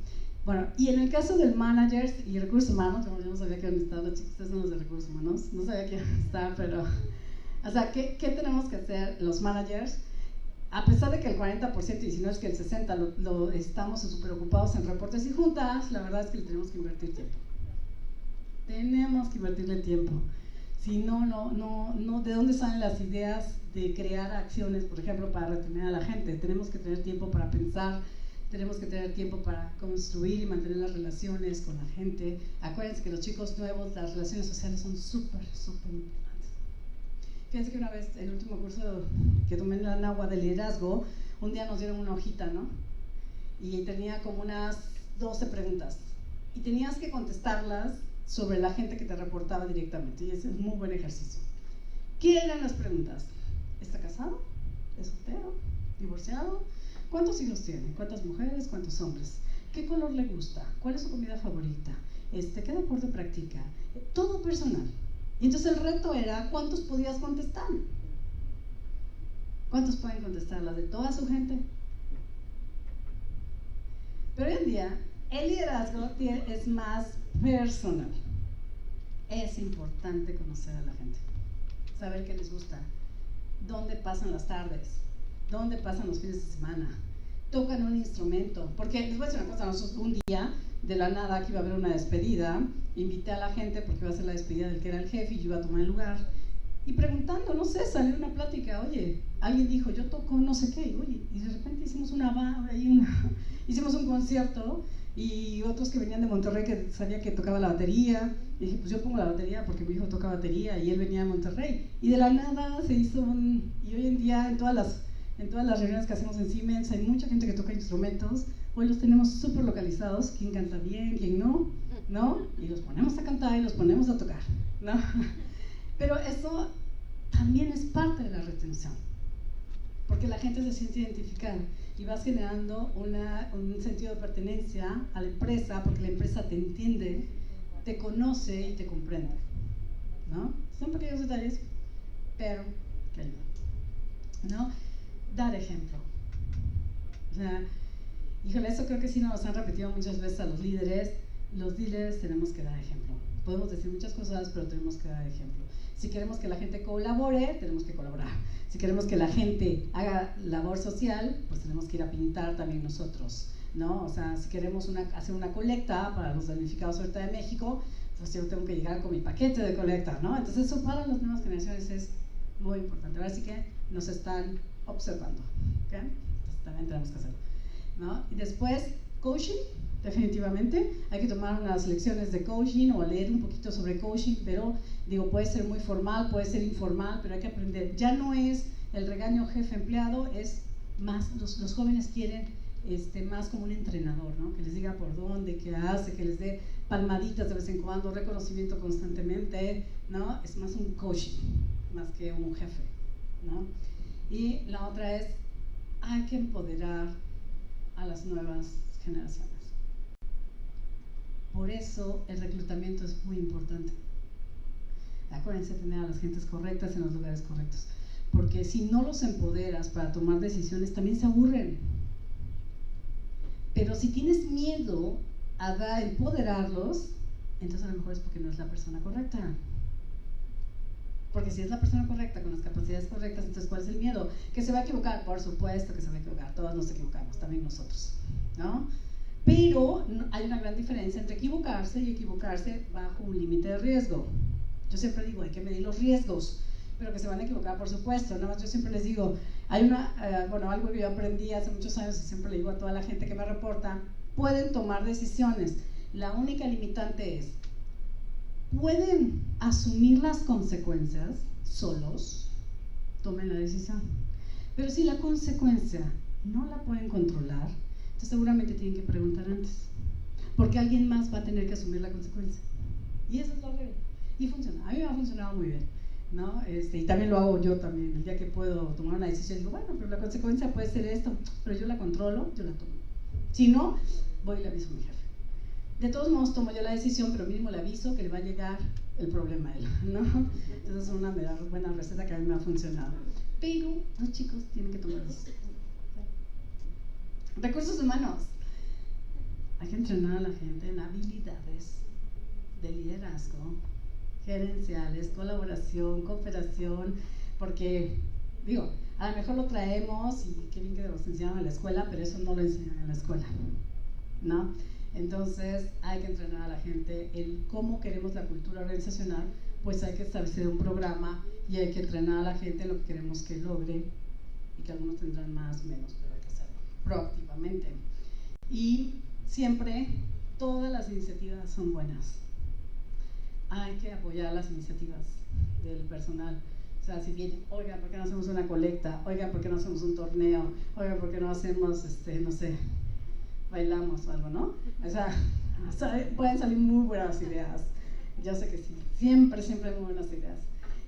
Bueno, y en el caso del managers y recursos humanos, como yo no sabía que iban a estar los chicos, ustedes son los de recursos humanos, no sabía que iban a estar, pero O sea, ¿qué tenemos que hacer los managers? A pesar de que el 40%, y si no es que el 60%, lo estamos súper ocupados en reportes y juntas, la verdad es que le tenemos que invertir tiempo. Tenemos que invertirle tiempo. Si no, ¿de dónde salen las ideas de crear acciones, por ejemplo, para retener a la gente? Tenemos que tener tiempo para pensar, tenemos que tener tiempo para construir y mantener las relaciones con la gente. Acuérdense que los chicos nuevos, las relaciones sociales son súper importantes. Fíjense que una vez, el último curso que tomé en la NAWA de liderazgo, un día nos dieron una hojita, ¿no? Y tenía como unas 12 preguntas. Y tenías que contestarlas sobre la gente que te reportaba directamente. Y ese es un muy buen ejercicio. ¿Qué eran las preguntas? ¿Está casado? ¿Es soltero? ¿Divorciado? ¿Cuántos hijos tiene? ¿Cuántas mujeres? ¿Cuántos hombres? ¿Qué color le gusta? ¿Cuál es su comida favorita? ¿Qué deporte practica? Todo personal. Y entonces el reto era ¿cuántos podías contestar? ¿Cuántos pueden contestar? ¿Las de toda su gente? Pero hoy en día el liderazgo es más personal. Es importante conocer a la gente, saber qué les gusta, dónde pasan las tardes, dónde pasan los fines de semana, tocan un instrumento. Porque les voy a decir una cosa, nosotros un día de la nada que iba a haber una despedida, invité a la gente porque iba a ser la despedida del que era el jefe y yo iba a tomar el lugar. Y preguntando, no sé, salió una plática, oye, alguien dijo, yo toco no sé qué, oye, y de repente hicimos hicimos un concierto, y otros que venían de Monterrey que sabía que tocaba la batería, y dije, pues yo pongo la batería porque mi hijo toca batería y él venía de Monterrey, y de la nada se hizo y hoy en día en todas las reuniones que hacemos en Siemens hay mucha gente que toca instrumentos. Hoy los tenemos súper localizados, quién canta bien, quién no, y los ponemos a cantar y los ponemos a tocar, ¿no? Pero eso también es parte de la retención, porque la gente se siente identificada y vas generando un sentido de pertenencia a la empresa, porque la empresa te entiende, te conoce y te comprende, ¿no? Son pequeños detalles, pero que ayudan, ¿no? Dar ejemplo. O sea, híjole, eso creo que sí nos han repetido muchas veces a los líderes. Los líderes tenemos que dar ejemplo. Podemos decir muchas cosas, pero tenemos que dar ejemplo. Si queremos que la gente colabore, tenemos que colaborar. Si queremos que la gente haga labor social, pues tenemos que ir a pintar también nosotros, ¿no? O sea, si queremos hacer una colecta para los damnificados ahorita de México, pues yo tengo que llegar con mi paquete de colecta, ¿no? Entonces eso para las nuevas generaciones es muy importante. Ahora sí que nos están observando, ¿ok? Entonces también tenemos que hacerlo, ¿no? Y después, coaching. Definitivamente, hay que tomar unas lecciones de coaching o leer un poquito sobre coaching, pero digo, puede ser muy formal, puede ser informal, pero hay que aprender. Ya no es el regaño jefe-empleado, es más, los jóvenes quieren más como un entrenador, ¿no? Que les diga por dónde, qué hace, que les dé palmaditas de vez en cuando, reconocimiento constantemente, ¿no? Es más un coaching, más que un jefe, ¿no? Y la otra es, hay que empoderar a las nuevas generaciones. Por eso el reclutamiento es muy importante. Acuérdense de tener a las gentes correctas en los lugares correctos, porque si no los empoderas para tomar decisiones también se aburren. Pero si tienes miedo a empoderarlos, entonces a lo mejor es porque no es la persona correcta. Porque si es la persona correcta, con las capacidades correctas, entonces ¿cuál es el miedo? ¿Que se va a equivocar? Por supuesto que se va a equivocar, todos nos equivocamos, también nosotros, ¿no? Pero hay una gran diferencia entre equivocarse y equivocarse bajo un límite de riesgo. Yo siempre digo, hay que medir los riesgos, pero que se van a equivocar, por supuesto. Nada más yo siempre les digo, hay algo que yo aprendí hace muchos años y siempre le digo a toda la gente que me reporta, pueden tomar decisiones. La única limitante es, pueden asumir las consecuencias solos, tomen la decisión. Pero si la consecuencia no la pueden controlar, entonces seguramente tienen que preguntar antes, porque alguien más va a tener que asumir la consecuencia. Y esa es la regla. Y funciona. A mí me ha funcionado muy bien, ¿no? Y también lo hago yo también. El día que puedo tomar una decisión, digo, bueno, pero la consecuencia puede ser esto, pero yo la controlo, yo la tomo. Si no, voy y le aviso a mi jefe. De todos modos, tomo yo la decisión, pero mínimo le aviso que le va a llegar el problema a él, ¿no? Entonces es una buena receta que a mí me ha funcionado. Pero los chicos tienen que tomar decisiones. Recursos humanos. Hay que entrenar a la gente en habilidades de liderazgo, gerenciales, colaboración, cooperación, porque, digo, a lo mejor lo traemos y qué bien que nos enseñaron en la escuela, pero eso no lo enseñan en la escuela, ¿no? Entonces hay que entrenar a la gente el cómo queremos la cultura organizacional, pues hay que establecer un programa y hay que entrenar a la gente en lo que queremos que logre, y que algunos tendrán más, menos, pero hay que hacerlo proactivamente. Y siempre, todas las iniciativas son buenas. Hay que apoyar las iniciativas del personal. O sea, si vienen, oiga, ¿por qué no hacemos una colecta? Oiga, ¿por qué no hacemos un torneo? Oiga, ¿por qué no hacemos, no sé, bailamos o algo, ¿no? O sea, pueden salir muy buenas ideas. Yo sé que sí, siempre hay muy buenas ideas.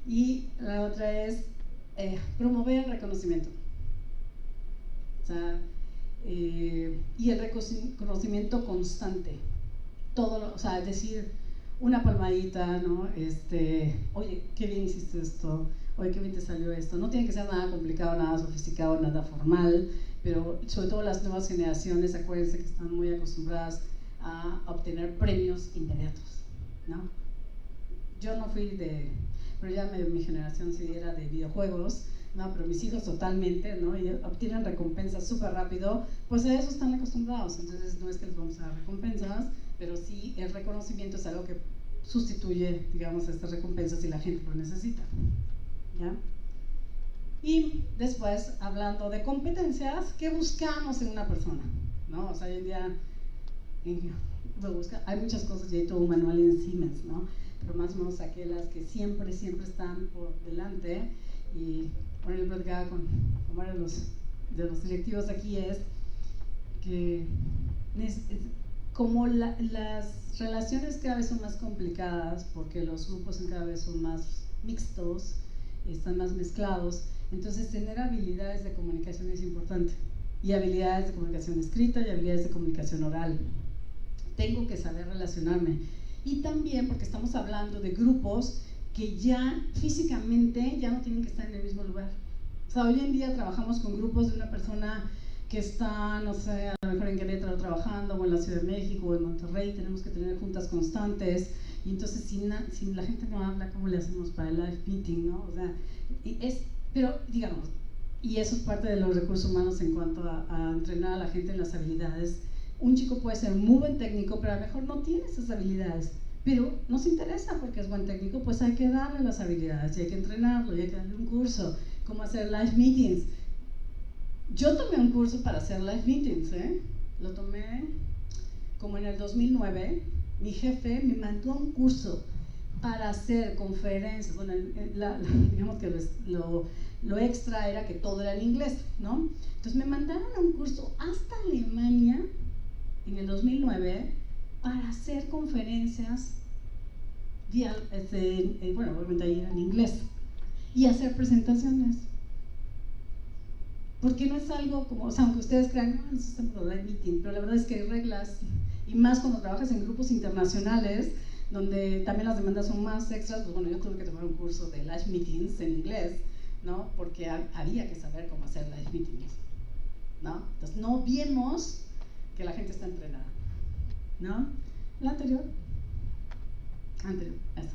Y la otra es promover el reconocimiento. O sea, y el reconocimiento constante. Todo, o sea, es decir, una palmadita, ¿no? Oye, qué bien hiciste esto, oye, qué bien te salió esto. No tiene que ser nada complicado, nada sofisticado, nada formal, pero sobre todo las nuevas generaciones, acuérdense que están muy acostumbradas a obtener premios inmediatos, ¿no? Yo no fui pero ya mi generación sí era de videojuegos, ¿no? Pero mis hijos totalmente, ¿no? Y obtienen recompensas súper rápido, pues a eso están acostumbrados. Entonces no es que les vamos a dar recompensas, pero sí el reconocimiento es algo que sustituye, digamos, estas recompensas si la gente lo necesita, ¿ya? Y después, hablando de competencias, ¿qué buscamos en una persona? ¿No? O sea, hoy en día hay muchas cosas, y hay todo un manual en Siemens, ¿no? Pero más o menos aquellas que siempre están por delante. Y bueno, yo platicaba con varios de los directivos aquí, es que como las relaciones cada vez son más complicadas, porque los grupos cada vez son más mixtos, están más mezclados, entonces tener habilidades de comunicación es importante, y habilidades de comunicación escrita y habilidades de comunicación oral. Tengo que saber relacionarme, y también porque estamos hablando de grupos que ya físicamente ya no tienen que estar en el mismo lugar. O sea, hoy en día trabajamos con grupos de una persona que está, no sé, a lo mejor en Querétaro trabajando, o en la Ciudad de México, o en Monterrey, tenemos que tener juntas constantes, y entonces si la gente no habla, ¿cómo le hacemos para el live meeting, no? O sea, pero digamos, y eso es parte de los recursos humanos en cuanto a entrenar a la gente en las habilidades. Un chico puede ser muy buen técnico, pero a lo mejor no tiene esas habilidades, pero nos interesa porque es buen técnico, pues hay que darle las habilidades, y hay que entrenarlo, y hay que darle un curso, cómo hacer live meetings. Yo tomé un curso para hacer live meetings, lo tomé como en el 2009, mi jefe me mandó un curso para hacer conferencias. Bueno, digamos que lo extra era que todo era en inglés, ¿no? Entonces me mandaron a un curso hasta Alemania en el 2009 para hacer conferencias, bueno, obviamente ahí en inglés, y hacer presentaciones. Porque no es algo como, o sea, aunque ustedes crean, no, eso está por live meeting, pero la verdad es que hay reglas, y más cuando trabajas en grupos internacionales, donde también las demandas son más extras. Pues bueno, yo tuve que tomar un curso de live meetings en inglés, ¿no? Porque había que saber cómo hacer live meetings, ¿no? Entonces no vimos que la gente está entrenada, ¿no? La anterior, esa.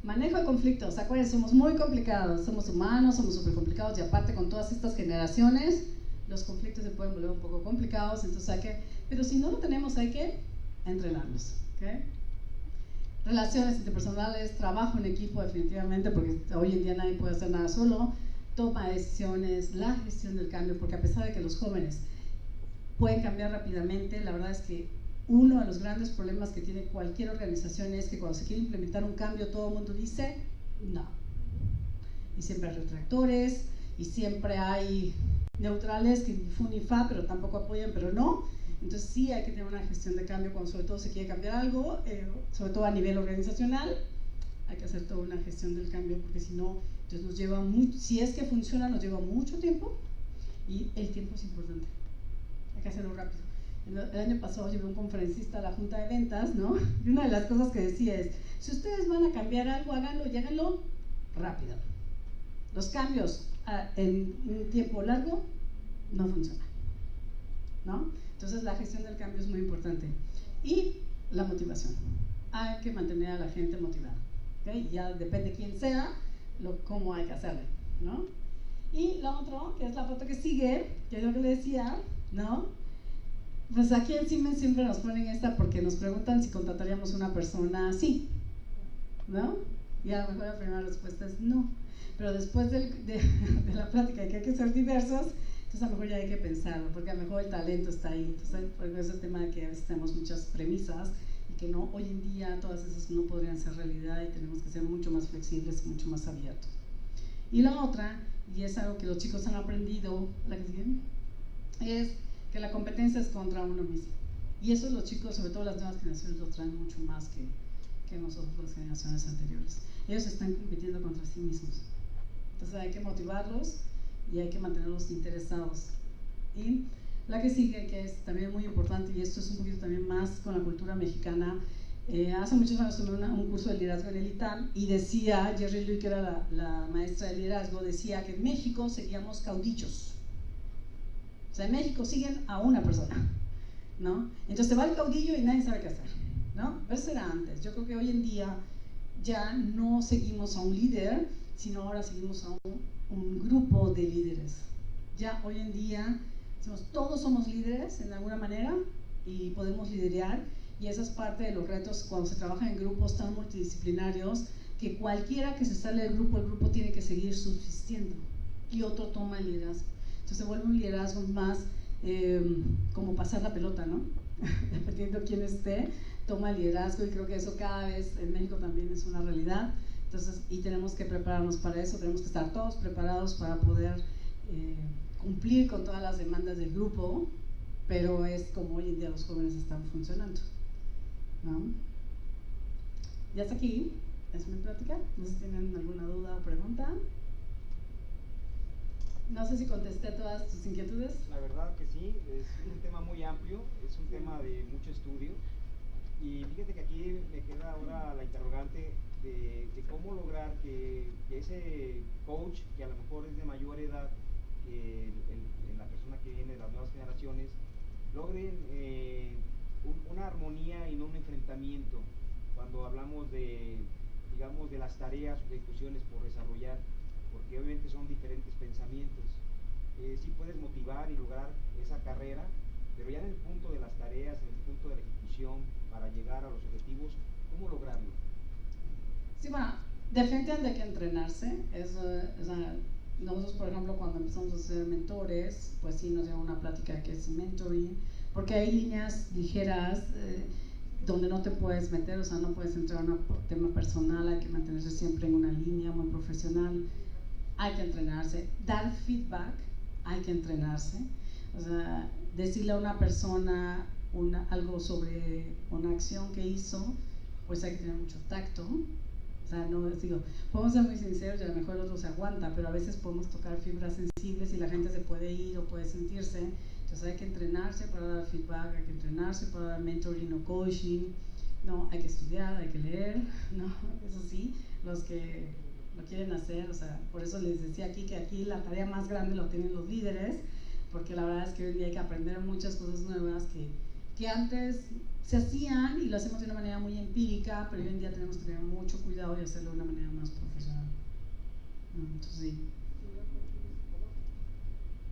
Manejo de conflictos, acuérdense, somos muy complicados, somos humanos, somos súper complicados, y aparte con todas estas generaciones, los conflictos se pueden volver un poco complicados, entonces pero si no lo tenemos, hay que entrenarlos, ¿ok? Relaciones interpersonales, trabajo en equipo definitivamente, porque hoy en día nadie puede hacer nada solo, toma de decisiones, la gestión del cambio, porque a pesar de que los jóvenes pueden cambiar rápidamente, la verdad es que uno de los grandes problemas que tiene cualquier organización es que cuando se quiere implementar un cambio, todo el mundo dice no. Y siempre hay retractores, y siempre hay neutrales que ni fu ni fa, pero tampoco apoyan, pero no. Entonces sí hay que tener una gestión de cambio cuando sobre todo se quiere cambiar algo, sobre todo a nivel organizacional. Hay que hacer toda una gestión del cambio, porque si no, entonces nos lleva mucho, si es que funciona, nos lleva mucho tiempo, y el tiempo es importante. Hay que hacerlo rápido. El año pasado llevé un conferencista a la junta de ventas, ¿no? Y una de las cosas que decía es, si ustedes van a cambiar algo, háganlo y háganlo rápido. Los cambios en un tiempo largo no funcionan, ¿no? Entonces la gestión del cambio es muy importante. Y la motivación. Hay que mantener a la gente motivada, ¿okay? Ya depende quién sea, cómo hay que hacerle, ¿no? Y lo otro, que es la foto que sigue, que es lo que le decía, ¿no? Pues aquí en Siemens siempre nos ponen esta porque nos preguntan si contrataríamos a una persona así, ¿no? Y a lo mejor la primera respuesta es no. Pero después de la plática de que hay que ser diversos, entonces a lo mejor ya hay que pensarlo, porque a lo mejor el talento está ahí. Entonces, por ese tema de que a veces tenemos muchas premisas y que no, hoy en día todas esas no podrían ser realidad y tenemos que ser mucho más flexibles y mucho más abiertos. Y la otra, y es algo que los chicos han aprendido, la que sigue, es que la competencia es contra uno mismo. Y eso los chicos, sobre todo las nuevas generaciones, lo traen mucho más que nosotros, las generaciones anteriores. Ellos están compitiendo contra sí mismos. Entonces hay que motivarlos y hay que mantenerlos interesados. Y la que sigue, que es también muy importante, y esto es un poquito también más con la cultura mexicana, hace muchos años tomé un curso de liderazgo en el ITAM y decía, Jerry Lui, que era la maestra de liderazgo, decía que en México seguíamos caudillos. O sea, en México siguen a una persona, ¿no? Entonces se va el caudillo y nadie sabe qué hacer, ¿no? Eso era antes. Yo creo que hoy en día ya no seguimos a un líder, sino ahora seguimos a un grupo de líderes. Ya hoy en día todos somos líderes en alguna manera y podemos liderar, y esa es parte de los retos cuando se trabaja en grupos tan multidisciplinarios, que cualquiera que se sale del grupo, el grupo tiene que seguir subsistiendo y otro toma el liderazgo. Entonces se vuelve un liderazgo más como pasar la pelota, ¿no? Dependiendo quién esté, toma el liderazgo, y creo que eso cada vez en México también es una realidad. Entonces, y tenemos que prepararnos para eso, tenemos que estar todos preparados para poder cumplir con todas las demandas del grupo, pero es como hoy en día los jóvenes están funcionando, ¿no? Ya hasta aquí es mi plática. No sé si tienen alguna duda o pregunta. No sé si contesté todas tus inquietudes. La verdad que sí, es un tema muy amplio, es un tema de mucho estudio, y fíjate que aquí me queda ahora la interrogante de cómo lograr que ese coach, que a lo mejor es de mayor edad que la persona que viene de las nuevas generaciones, logren una armonía y no un enfrentamiento cuando hablamos de, digamos, de las tareas o ejecuciones por desarrollar, porque obviamente son diferentes pensamientos. Sí puedes motivar y lograr esa carrera, pero ya en el punto de las tareas, en el punto de la ejecución para llegar a los objetivos, ¿cómo lograrlo? Sí, bueno, definitivamente hay que entrenarse. O sea, nosotros, por ejemplo, cuando empezamos a ser mentores, pues sí nos lleva una plática que es mentoring, porque hay líneas ligeras donde no te puedes meter, o sea, no puedes entrar en un tema personal, hay que mantenerse siempre en una línea muy profesional. Hay que entrenarse, dar feedback, hay que entrenarse, o sea, decirle a una persona algo sobre una acción que hizo, pues hay que tener mucho tacto. O sea, no digo, podemos ser muy sinceros y a lo mejor el otro se aguanta, pero a veces podemos tocar fibras sensibles y la gente se puede ir o puede sentirse. Entonces hay que entrenarse para dar feedback, hay que entrenarse para dar mentoring o coaching, no, hay que estudiar, hay que leer, no, eso sí, los que lo quieren hacer, o sea, por eso les decía aquí que aquí la tarea más grande lo tienen los líderes, porque la verdad es que hoy en día hay que aprender muchas cosas nuevas que antes se hacían y lo hacemos de una manera muy empírica, pero hoy en día tenemos que tener mucho cuidado y hacerlo de una manera más profesional. Entonces sí.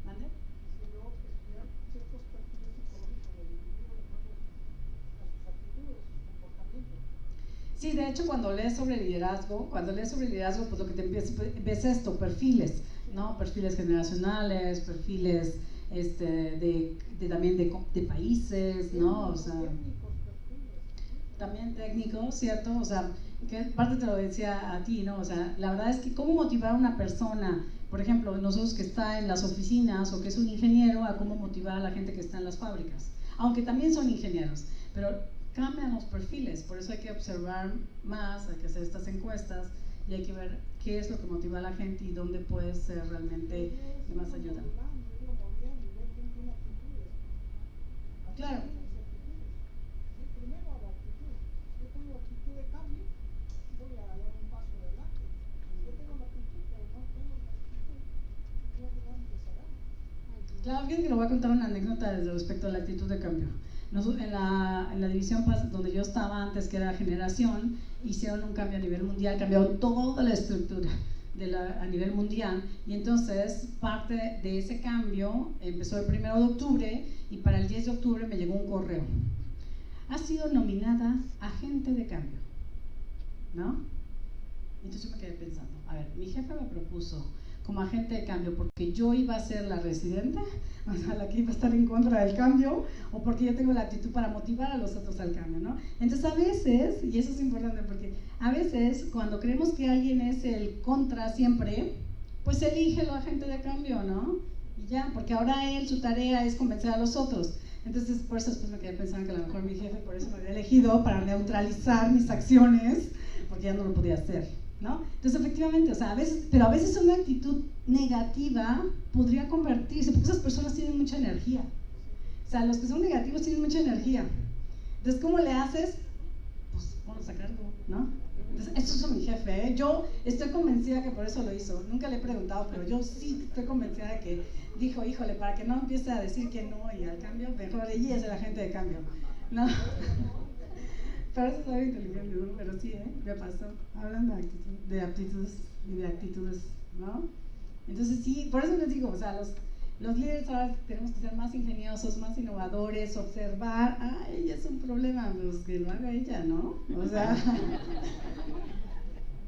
¿Mande? Sí, de hecho cuando lees sobre liderazgo, pues lo que te ves esto, perfiles, ¿no? Perfiles generacionales, perfiles también de países, ¿no? O sea, también técnicos, ¿cierto? O sea, que parte te lo decía a ti, ¿no? O sea, la verdad es que cómo motivar a una persona, por ejemplo, nosotros que está en las oficinas o que es un ingeniero, a cómo motivar a la gente que está en las fábricas, aunque también son ingenieros, pero cambian los perfiles, por eso hay que observar más, hay que hacer estas encuestas y hay que ver qué es lo que motiva a la gente y dónde puede ser realmente de más ayuda. Claro. Claro, fíjate que le voy a contar una anécdota desde respecto a la actitud de cambio. Nosotros, en la división donde yo estaba antes, que era generación, hicieron un cambio a nivel mundial, cambiaron toda la estructura, a nivel mundial, y entonces parte de ese cambio empezó el 1 de octubre y para el 10 de octubre me llegó un correo. Ha sido nominada agente de cambio, ¿no? Entonces yo me quedé pensando, a ver, mi jefe me propuso como agente de cambio porque yo iba a ser la residente, o sea, la que iba a estar en contra del cambio, o porque yo tengo la actitud para motivar a los otros al cambio, ¿no? Entonces a veces, y eso es importante porque a veces cuando creemos que alguien es el contra siempre, pues elige el agente de cambio, ¿no? Y ya, porque ahora él, su tarea es convencer a los otros. Entonces por eso después me quedé pensando que a lo mejor mi jefe por eso me había elegido para neutralizar mis acciones, porque ya no lo podía hacer, ¿no? Entonces efectivamente, o sea, pero a veces una actitud negativa podría convertirse, porque esas personas tienen mucha energía, o sea, los que son negativos tienen mucha energía. Entonces, ¿cómo le haces? Pues ponlos a cargo, ¿no? Entonces, eso es mi jefe, ¿eh? Yo estoy convencida que por eso lo hizo, nunca le he preguntado, pero yo sí estoy convencida de que dijo, híjole, para que no empiece a decir que no y al cambio, mejor ella es el agente de cambio, ¿no? Pero eso soy inteligente, ¿no? Pero sí, me pasó. Hablan de aptitudes y de actitudes, ¿no? Entonces sí, por eso les digo, o sea, los líderes ahora tenemos que ser más ingeniosos, más innovadores, observar, ella es un problema, pues que lo haga ella, ¿no? O sea,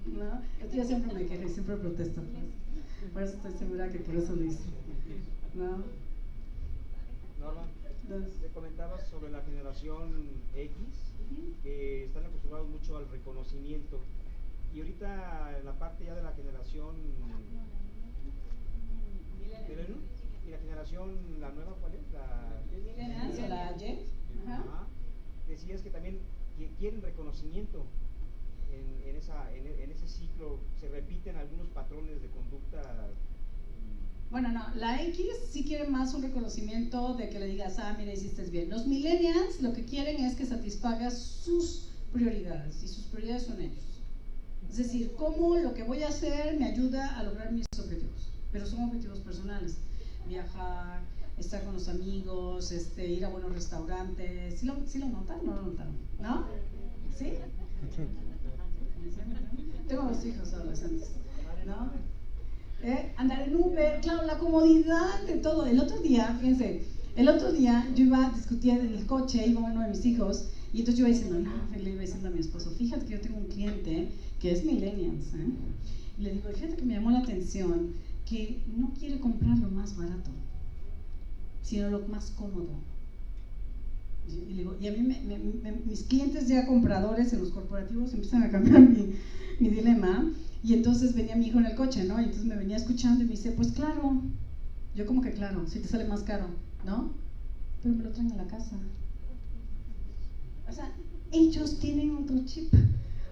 ¿no? Es que yo siempre me quejo y siempre protesto, pues. Por eso estoy segura que por eso lo hice, ¿no? Norma, te comentabas sobre la generación X, que están acostumbrados mucho al reconocimiento, y ahorita en la parte ya de la generación ¿Milenio? ¿Y la generación, la nueva cuál es? La Y. Ajá. Decías que también quieren reconocimiento en ese ciclo, se repiten algunos patrones de conducta. Bueno, no, la X sí quiere más un reconocimiento de que le digas, mira, hiciste bien. Los millennials lo que quieren es que satisfagas sus prioridades, y sus prioridades son ellos. Es decir, cómo lo que voy a hacer me ayuda a lograr mis objetivos, pero son objetivos personales. Viajar, estar con los amigos, ir a buenos restaurantes. ¿Sí lo notan? ¿No lo notaron? ¿No? ¿Sí? Tengo 2 hijos adolescentes, ¿no? Andar en Uber, claro, la comodidad de todo. El otro día yo iba a discutir en el coche, iba uno de mis hijos, y entonces yo iba diciendo, le iba diciendo a mi esposo, fíjate que yo tengo un cliente que es millennials, y le digo, fíjate que me llamó la atención que no quiere comprar lo más barato, sino lo más cómodo. Y le digo, y a mí mis clientes ya compradores en los corporativos empiezan a cambiar mi dilema. Y entonces venía mi hijo en el coche, ¿no? Y entonces me venía escuchando y me dice, pues claro. Yo como que claro, si te sale más caro, ¿no? Pero me lo traen a la casa. O sea, ellos tienen otro chip.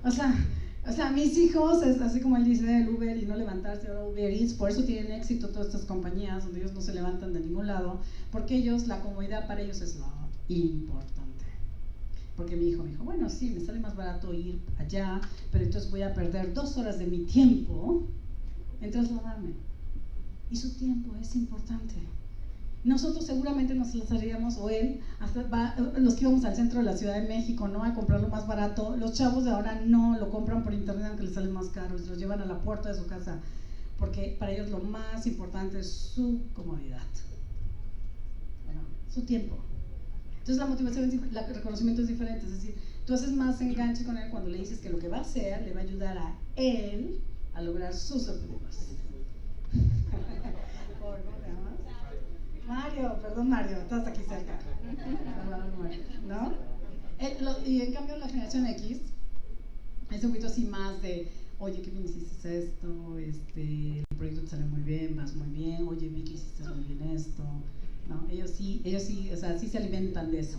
O sea, mis hijos, es así como él dice, el Uber y no levantarse, ahora Uber Eats, por eso tienen éxito todas estas compañías donde ellos no se levantan de ningún lado, porque ellos, la comodidad para ellos es lo importante. Porque mi hijo me dijo, bueno, sí, me sale más barato ir allá, pero entonces voy a perder 2 horas de mi tiempo en trasladarme. Y su tiempo es importante. Nosotros seguramente nos lanzaríamos, o él, los que íbamos al centro de la Ciudad de México, ¿no? A comprar lo más barato. Los chavos de ahora no lo compran por internet aunque les sale más caro, y se los llevan a la puerta de su casa, porque para ellos lo más importante es su comodidad, bueno, su tiempo. Entonces la motivación, el reconocimiento es diferente, es decir, tú haces más enganche con él cuando le dices que lo que va a hacer le va a ayudar a él a lograr sus objetivos. ¿Cómo te llamas? Mario, perdón Mario, estás aquí cerca. ¿No? Y en cambio la generación X es un poquito así más de, oye, qué bien hiciste esto, el proyecto te salió muy bien, vas muy bien, oye, vi que hiciste muy bien esto. ¿No? Ellos sí, o sea, sí se alimentan de eso.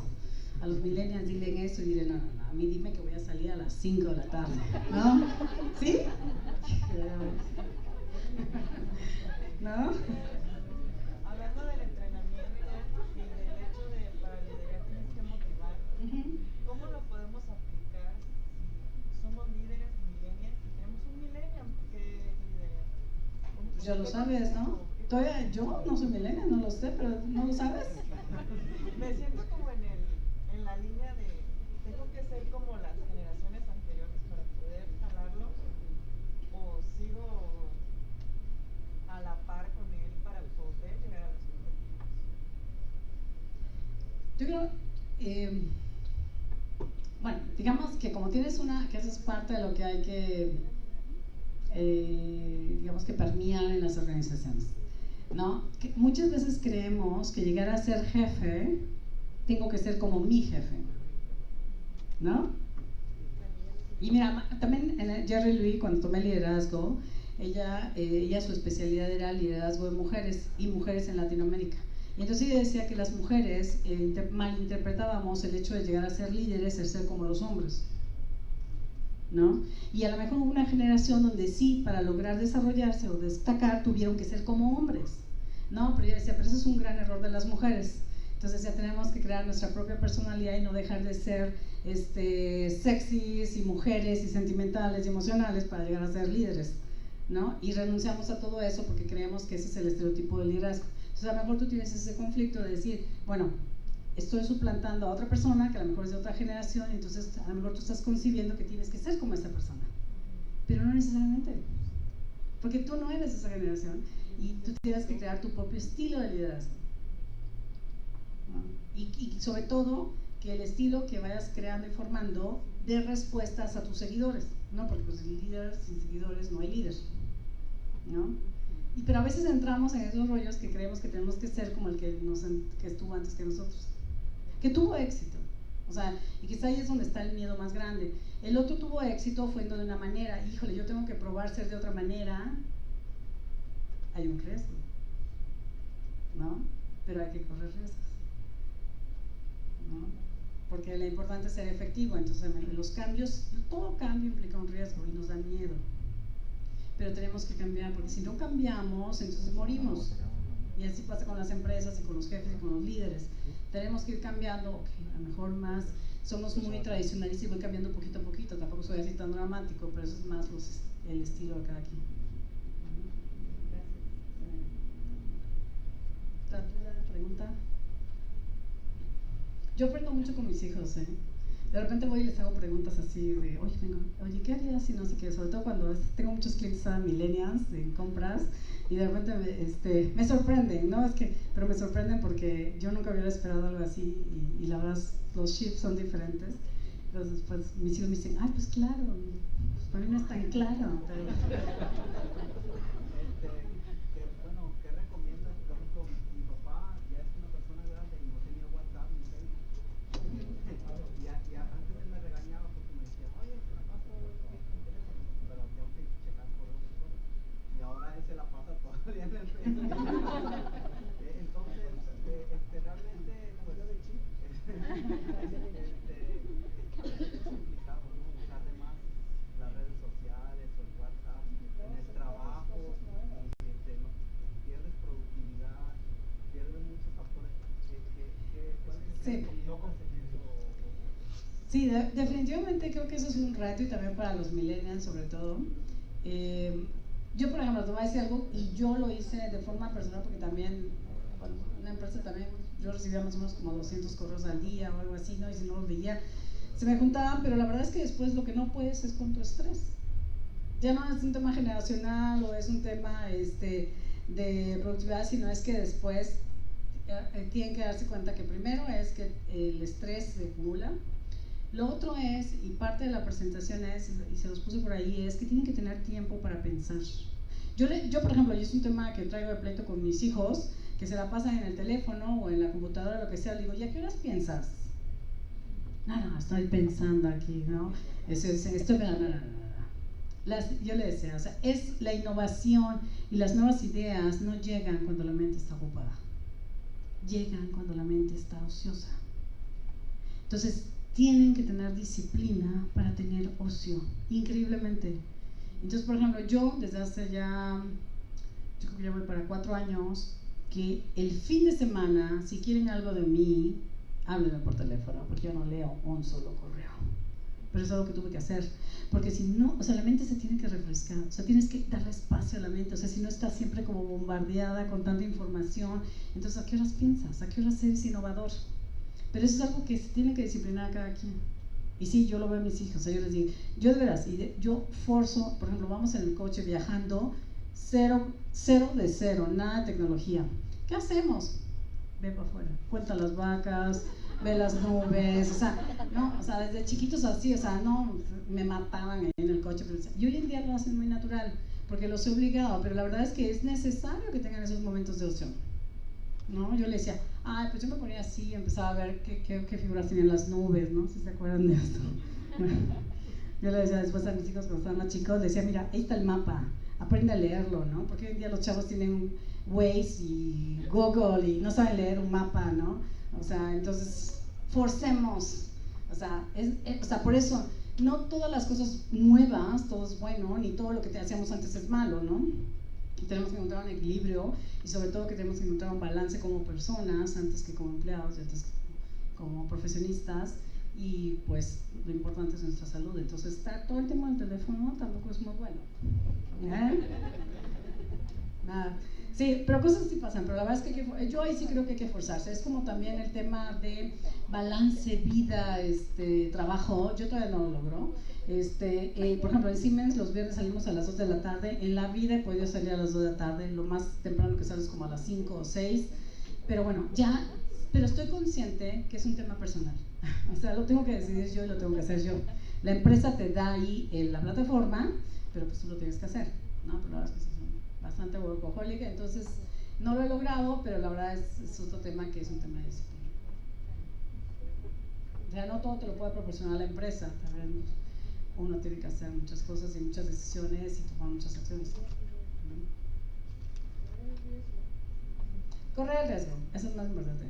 A los millennials dile eso y dile, no, a mí dime que voy a salir a las 5 de la tarde, ¿no? ¿Sí? ¿No? Hablando del entrenamiento y del hecho de para liderar tienes que motivar, ¿cómo lo podemos aplicar si somos líderes millennials y tenemos un millennial que lidera? Pues ya lo sabes, ¿no? Todavía yo no soy millennial, no lo sé, pero ¿no lo sabes? Me siento como en la línea de tengo que ser como las generaciones anteriores para poder jalarlo, o sigo Yo creo, bueno, digamos que como tienes que eso es parte de lo que hay que, digamos que permear en las organizaciones, ¿no? Que muchas veces creemos que llegar a ser jefe, tengo que ser como mi jefe, ¿no? Y mira, también en Jerry Louis, cuando tomé liderazgo, ella su especialidad era liderazgo de mujeres y mujeres en Latinoamérica. Y entonces ella decía que las mujeres malinterpretábamos el hecho de llegar a ser líderes, el ser como los hombres, ¿no? Y a lo mejor hubo una generación donde sí, para lograr desarrollarse o destacar, tuvieron que ser como hombres, ¿no? Pero ella decía, pero eso es un gran error de las mujeres. Entonces ya tenemos que crear nuestra propia personalidad y no dejar de ser sexys y mujeres y sentimentales y emocionales para llegar a ser líderes, ¿no? Y renunciamos a todo eso porque creemos que ese es el estereotipo del liderazgo. Entonces a lo mejor tú tienes ese conflicto de decir, bueno, estoy suplantando a otra persona que a lo mejor es de otra generación y entonces a lo mejor tú estás concibiendo que tienes que ser como esta persona, pero no necesariamente, porque tú no eres de esa generación y tú tienes que crear tu propio estilo de liderazgo, ¿no? Y sobre todo que el estilo que vayas creando y formando dé respuestas a tus seguidores, ¿no? Porque pues líder sin seguidores no hay líder, ¿no? Pero a veces entramos en esos rollos que creemos que tenemos que ser como el que estuvo antes que nosotros, que tuvo éxito, o sea, y quizá ahí es donde está el miedo más grande. El otro tuvo éxito, fue de una manera, híjole, yo tengo que probar ser de otra manera, hay un riesgo, ¿no? Pero hay que correr riesgos, ¿no? Porque lo importante es ser efectivo. Entonces los cambios, todo cambio implica un riesgo y nos da miedo, pero tenemos que cambiar, porque si no cambiamos, entonces morimos. Y así pasa con las empresas y con los jefes y con los líderes. Tenemos que ir cambiando, okay, a lo mejor más, somos muy tradicionalistas y voy cambiando poquito a poquito, tampoco soy así tan dramático, pero eso es más el estilo de cada quien. ¿Otra pregunta? Yo aprendo mucho con mis hijos, ¿eh? De repente voy y les hago preguntas así de, oye, ¿qué harías si no sé qué? Sobre todo cuando tengo muchos clientes millennials en compras y de repente me sorprenden, ¿no? Pero me sorprenden porque yo nunca hubiera esperado algo así y la verdad los shifts son diferentes. Entonces, pues mis hijos me dicen, ay, pues claro, pues para mí no es tan claro. Pero... Bueno, ¿qué recomiendas? Por ejemplo, mi papá ya es una persona grande y no tenía WhatsApp ni Facebook. Y antes él me regañaba porque me decía, oye, se la paso en teléfono, pero tengo que checar correos y todo. Y ahora él se la pasa todo el día en el Facebook. Entonces, realmente, pues, es complicado, ¿no? Usar de más las redes sociales o el WhatsApp en el trabajo, pierdes productividad, pierdes muchos factores Sí. no conseguir eso. Sí, definitivamente creo que eso es un reto y también para los millennials sobre todo. Yo, por ejemplo, te voy a decir algo y yo lo hice de forma personal porque también, bueno, una empresa también, yo recibía más o menos como 200 correos al día o algo así, ¿no? Y si no los veía, se me juntaban, pero la verdad es que después lo que no puedes es con tu estrés. Ya no es un tema generacional o es un tema de productividad, sino es que después tienen que darse cuenta que primero es que el estrés se acumula. Lo otro es, y parte de la presentación es, y se los puse por ahí, es que tienen que tener tiempo para pensar. Yo por ejemplo, y es un tema que traigo de pleito con mis hijos, que se la pasan en el teléfono o en la computadora, lo que sea, le digo, ¿y a qué horas piensas? No, estoy pensando aquí, ¿no? Yo le decía, o sea, es la innovación y las nuevas ideas no llegan cuando la mente está ocupada, llegan cuando la mente está ociosa. Entonces, tienen que tener disciplina para tener ocio, increíblemente. Entonces, por ejemplo, yo desde hace ya, yo creo que ya voy para 4 años, que el fin de semana, si quieren algo de mí, háblenme por teléfono, porque yo no leo un solo correo. Pero es algo que tuve que hacer, porque si no, o sea, la mente se tiene que refrescar, o sea, tienes que darle espacio a la mente, o sea, si no estás siempre como bombardeada con tanta información, entonces ¿a qué horas piensas? ¿A qué horas eres innovador? Pero eso es algo que se tiene que disciplinar a cada quien. Y sí, yo lo veo a mis hijos, o sea, yo les digo, yo de veras, yo forzo, por ejemplo, vamos en el coche viajando, cero de cero, nada de tecnología. ¿Qué hacemos? Ve para afuera, cuenta las vacas, ver las nubes, o sea, no, o sea, desde chiquitos así, o sea, no, me mataban ahí en el coche, y hoy en día lo hacen muy natural, porque los he obligado, pero la verdad es que es necesario que tengan esos momentos de ocio, ¿no? Yo le decía, ay, pues yo me ponía así, empezaba a ver qué figuras tenían las nubes, ¿no? Si se acuerdan de esto. Yo le decía después a mis hijos cuando estaban más chicos, le decía, mira, ahí está el mapa, aprende a leerlo, ¿no? Porque hoy en día los chavos tienen Waze y Google y no saben leer un mapa, ¿no? O sea, entonces, forcemos, o sea, por eso, no todas las cosas nuevas, todo es bueno, ni todo lo que hacíamos antes es malo, ¿no? Tenemos que encontrar un equilibrio y sobre todo que tenemos que encontrar un balance como personas, antes que como empleados y antes que como profesionistas, y pues lo importante es nuestra salud. Entonces estar todo el tiempo en el teléfono tampoco es muy bueno, nada. Sí, pero cosas sí pasan, pero la verdad es que yo ahí sí creo que hay que esforzarse. Es como también el tema de balance, vida, trabajo. Yo todavía no lo logro. Por ejemplo, en Siemens los viernes salimos a las 2 de la tarde. En la vida he podido salir a las 2 de la tarde. Lo más temprano que salgo es como a las 5 o 6. Pero bueno, pero estoy consciente que es un tema personal. O sea, lo tengo que decidir yo y lo tengo que hacer yo. La empresa te da ahí la plataforma, pero pues tú lo tienes que hacer, ¿no? Pero la verdad es que soy bastante workaholic, entonces no lo he logrado, pero la verdad es otro tema que es un tema de disciplina. O sea, no todo te lo puede proporcionar la empresa, también uno tiene que hacer muchas cosas y muchas decisiones y tomar muchas acciones, ¿no? Correr el riesgo, eso es más importante.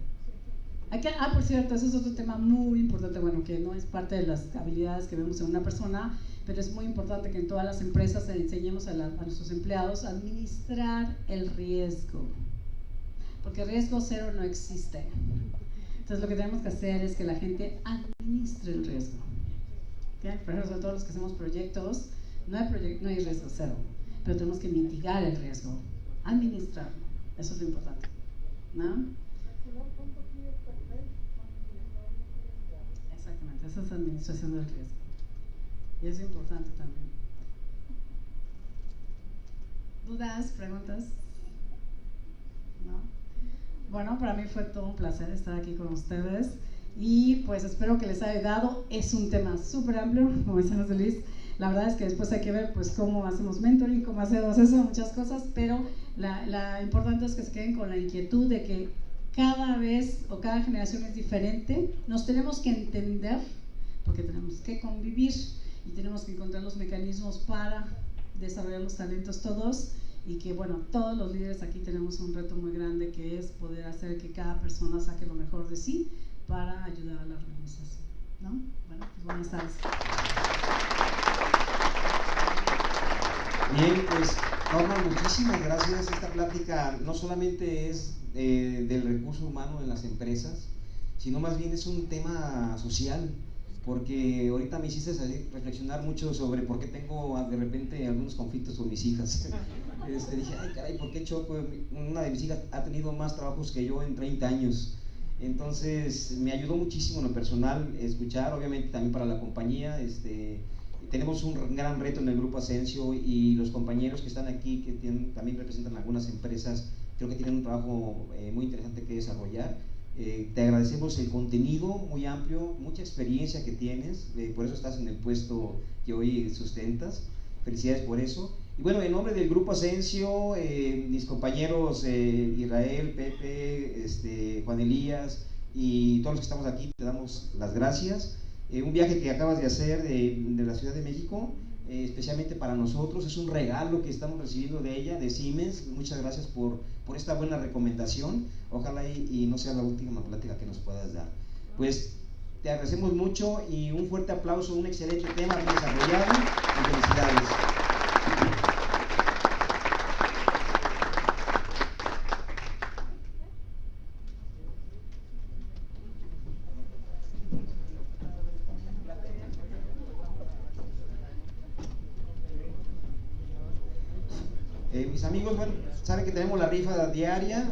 Por cierto, eso es otro tema muy importante, bueno, que no es parte de las habilidades que vemos en una persona, pero es muy importante que en todas las empresas enseñemos a nuestros empleados a administrar el riesgo, porque riesgo cero no existe. Entonces lo que tenemos que hacer es que la gente administre el riesgo. ¿Okay? Por ejemplo, sobre todo los que hacemos proyectos, no hay riesgo cero, pero tenemos que mitigar el riesgo, administrarlo, eso es lo importante, ¿no? Exactamente, esa es administración del riesgo. Y es importante también. ¿Dudas? ¿Preguntas? ¿No? Bueno, para mí fue todo un placer estar aquí con ustedes y pues espero que les haya ayudado. Es un tema súper amplio, como dice José Luis. La verdad es que después hay que ver pues cómo hacemos mentoring, cómo hacemos eso, muchas cosas, pero la importante es que se queden con la inquietud de que cada vez o cada generación es diferente. Nos tenemos que entender porque tenemos que convivir y tenemos que encontrar los mecanismos para desarrollar los talentos todos, y que bueno, todos los líderes aquí tenemos un reto muy grande, que es poder hacer que cada persona saque lo mejor de sí para ayudar a la organización, ¿no? Bueno, pues buenas tardes. Bien, pues Norma, muchísimas gracias. Esta plática no solamente es del recurso humano en las empresas, sino más bien es un tema social, porque ahorita me hiciste reflexionar mucho sobre por qué tengo de repente algunos conflictos con mis hijas. Dije, ay caray, ¿por qué choco? Una de mis hijas ha tenido más trabajos que yo en 30 años. Entonces me ayudó muchísimo en lo personal escuchar, obviamente también para la compañía. Tenemos un gran reto en el Grupo Ascencio, y los compañeros que están aquí, que también representan algunas empresas, creo que tienen un trabajo muy interesante que desarrollar. Te agradecemos el contenido muy amplio, mucha experiencia que tienes, por eso estás en el puesto que hoy sustentas. Felicidades por eso. Y bueno, en nombre del Grupo Ascencio, mis compañeros Israel, Pepe, Juan Elías y todos los que estamos aquí, te damos las gracias. Un viaje que acabas de hacer de la Ciudad de México, especialmente para nosotros, es un regalo que estamos recibiendo de ella, de Siemens. Muchas gracias por esta buena recomendación. Ojalá y no sea la última plática que nos puedas dar. Pues te agradecemos mucho y un fuerte aplauso, un excelente tema bien desarrollado, y felicidades. Mis amigos, bueno, saben que tenemos la rifa diaria.